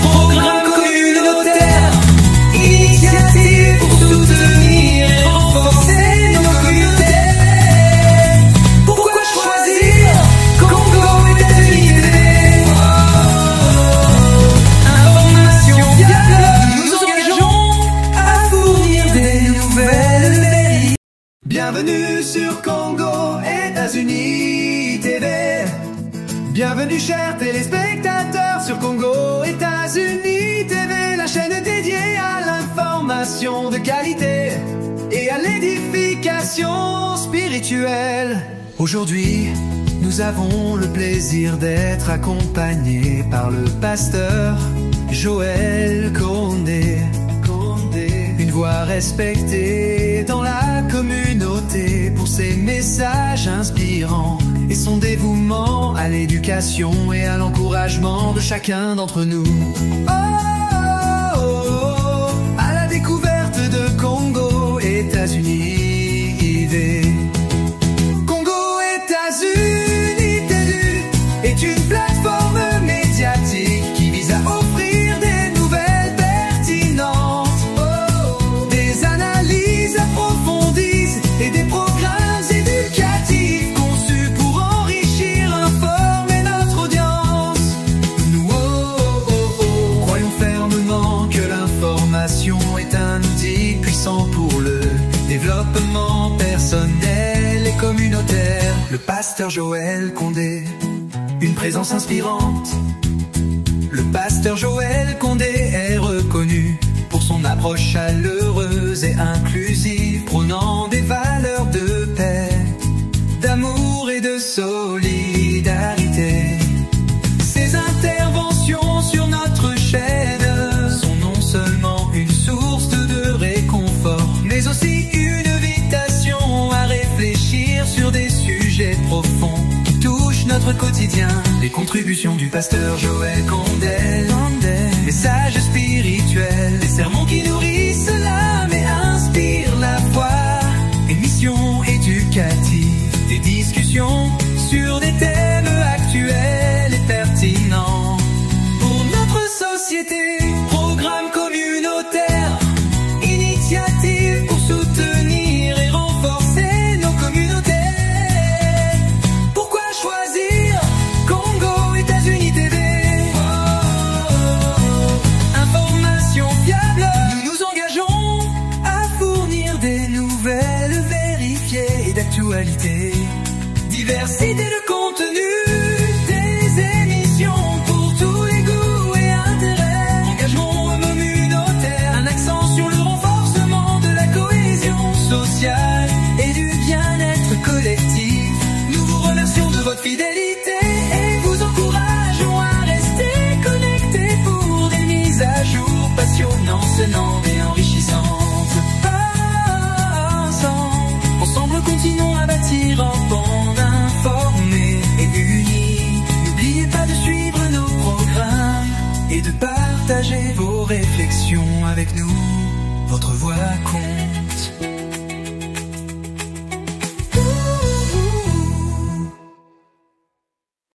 Programmes communautaires, initiatives pour soutenir et renforcer nos communautés. Pourquoi choisir Congo États-Unis? Information fiable, nous engageons à fournir des nouvelles mairies. Bienvenue sur Congo États-Unis TV. Bienvenue chers téléspectateurs sur Congo États-Unis TV, la chaîne dédiée à l'information de qualité et à l'édification spirituelle. Aujourd'hui, nous avons le plaisir d'être accompagnés par le pasteur Joël Condé. Une voix respectée dans la communauté pour ses messages inspirants et son dévouement à l'éducation et à l'encouragement de chacun d'entre nous. À la découverte de Congo États-Unis IV. Congo États-Unis TV est une plateforme médiatique qui vise à offrir des nouvelles pertinentes, des analyses approfondies et des programmes éducatifs conçus pour enrichir, informer notre audience. Nous croyons fermement que l'information est un outil puissant pour le développement personnel et communautaire. Le pasteur Joël Condé, une présence inspirante. Le pasteur Joël Condé est reconnu pour son approche chaleureuse et inclusive, prônant des valeurs de paix, d'amour et de solidarité. Ses interventions sur notre chaîne sont non seulement une source de réconfort, mais aussi une invitation à réfléchir sur des sujets profonds qui touchent notre quotidien. Les contributions du pasteur Joël Condel, messages spirituels, des sermons qui nourrissent l'âme et inspirent la foi, émissions éducatives, qualité, diversité de contenu, des émissions pour tous les goûts et intérêts, engagement communautaire, un accent sur le renforcement de la cohésion sociale et du bien-être collectif. Nous vous remercions de votre fidélité et vous encourageons à rester connectés pour des mises à jour passionnantes, sonnantes et enrichissantes. Ensemble, continuons à bâtir un bande informé et unis. N'oubliez pas de suivre nos programmes et de partager vos réflexions avec nous. Votre voix compte.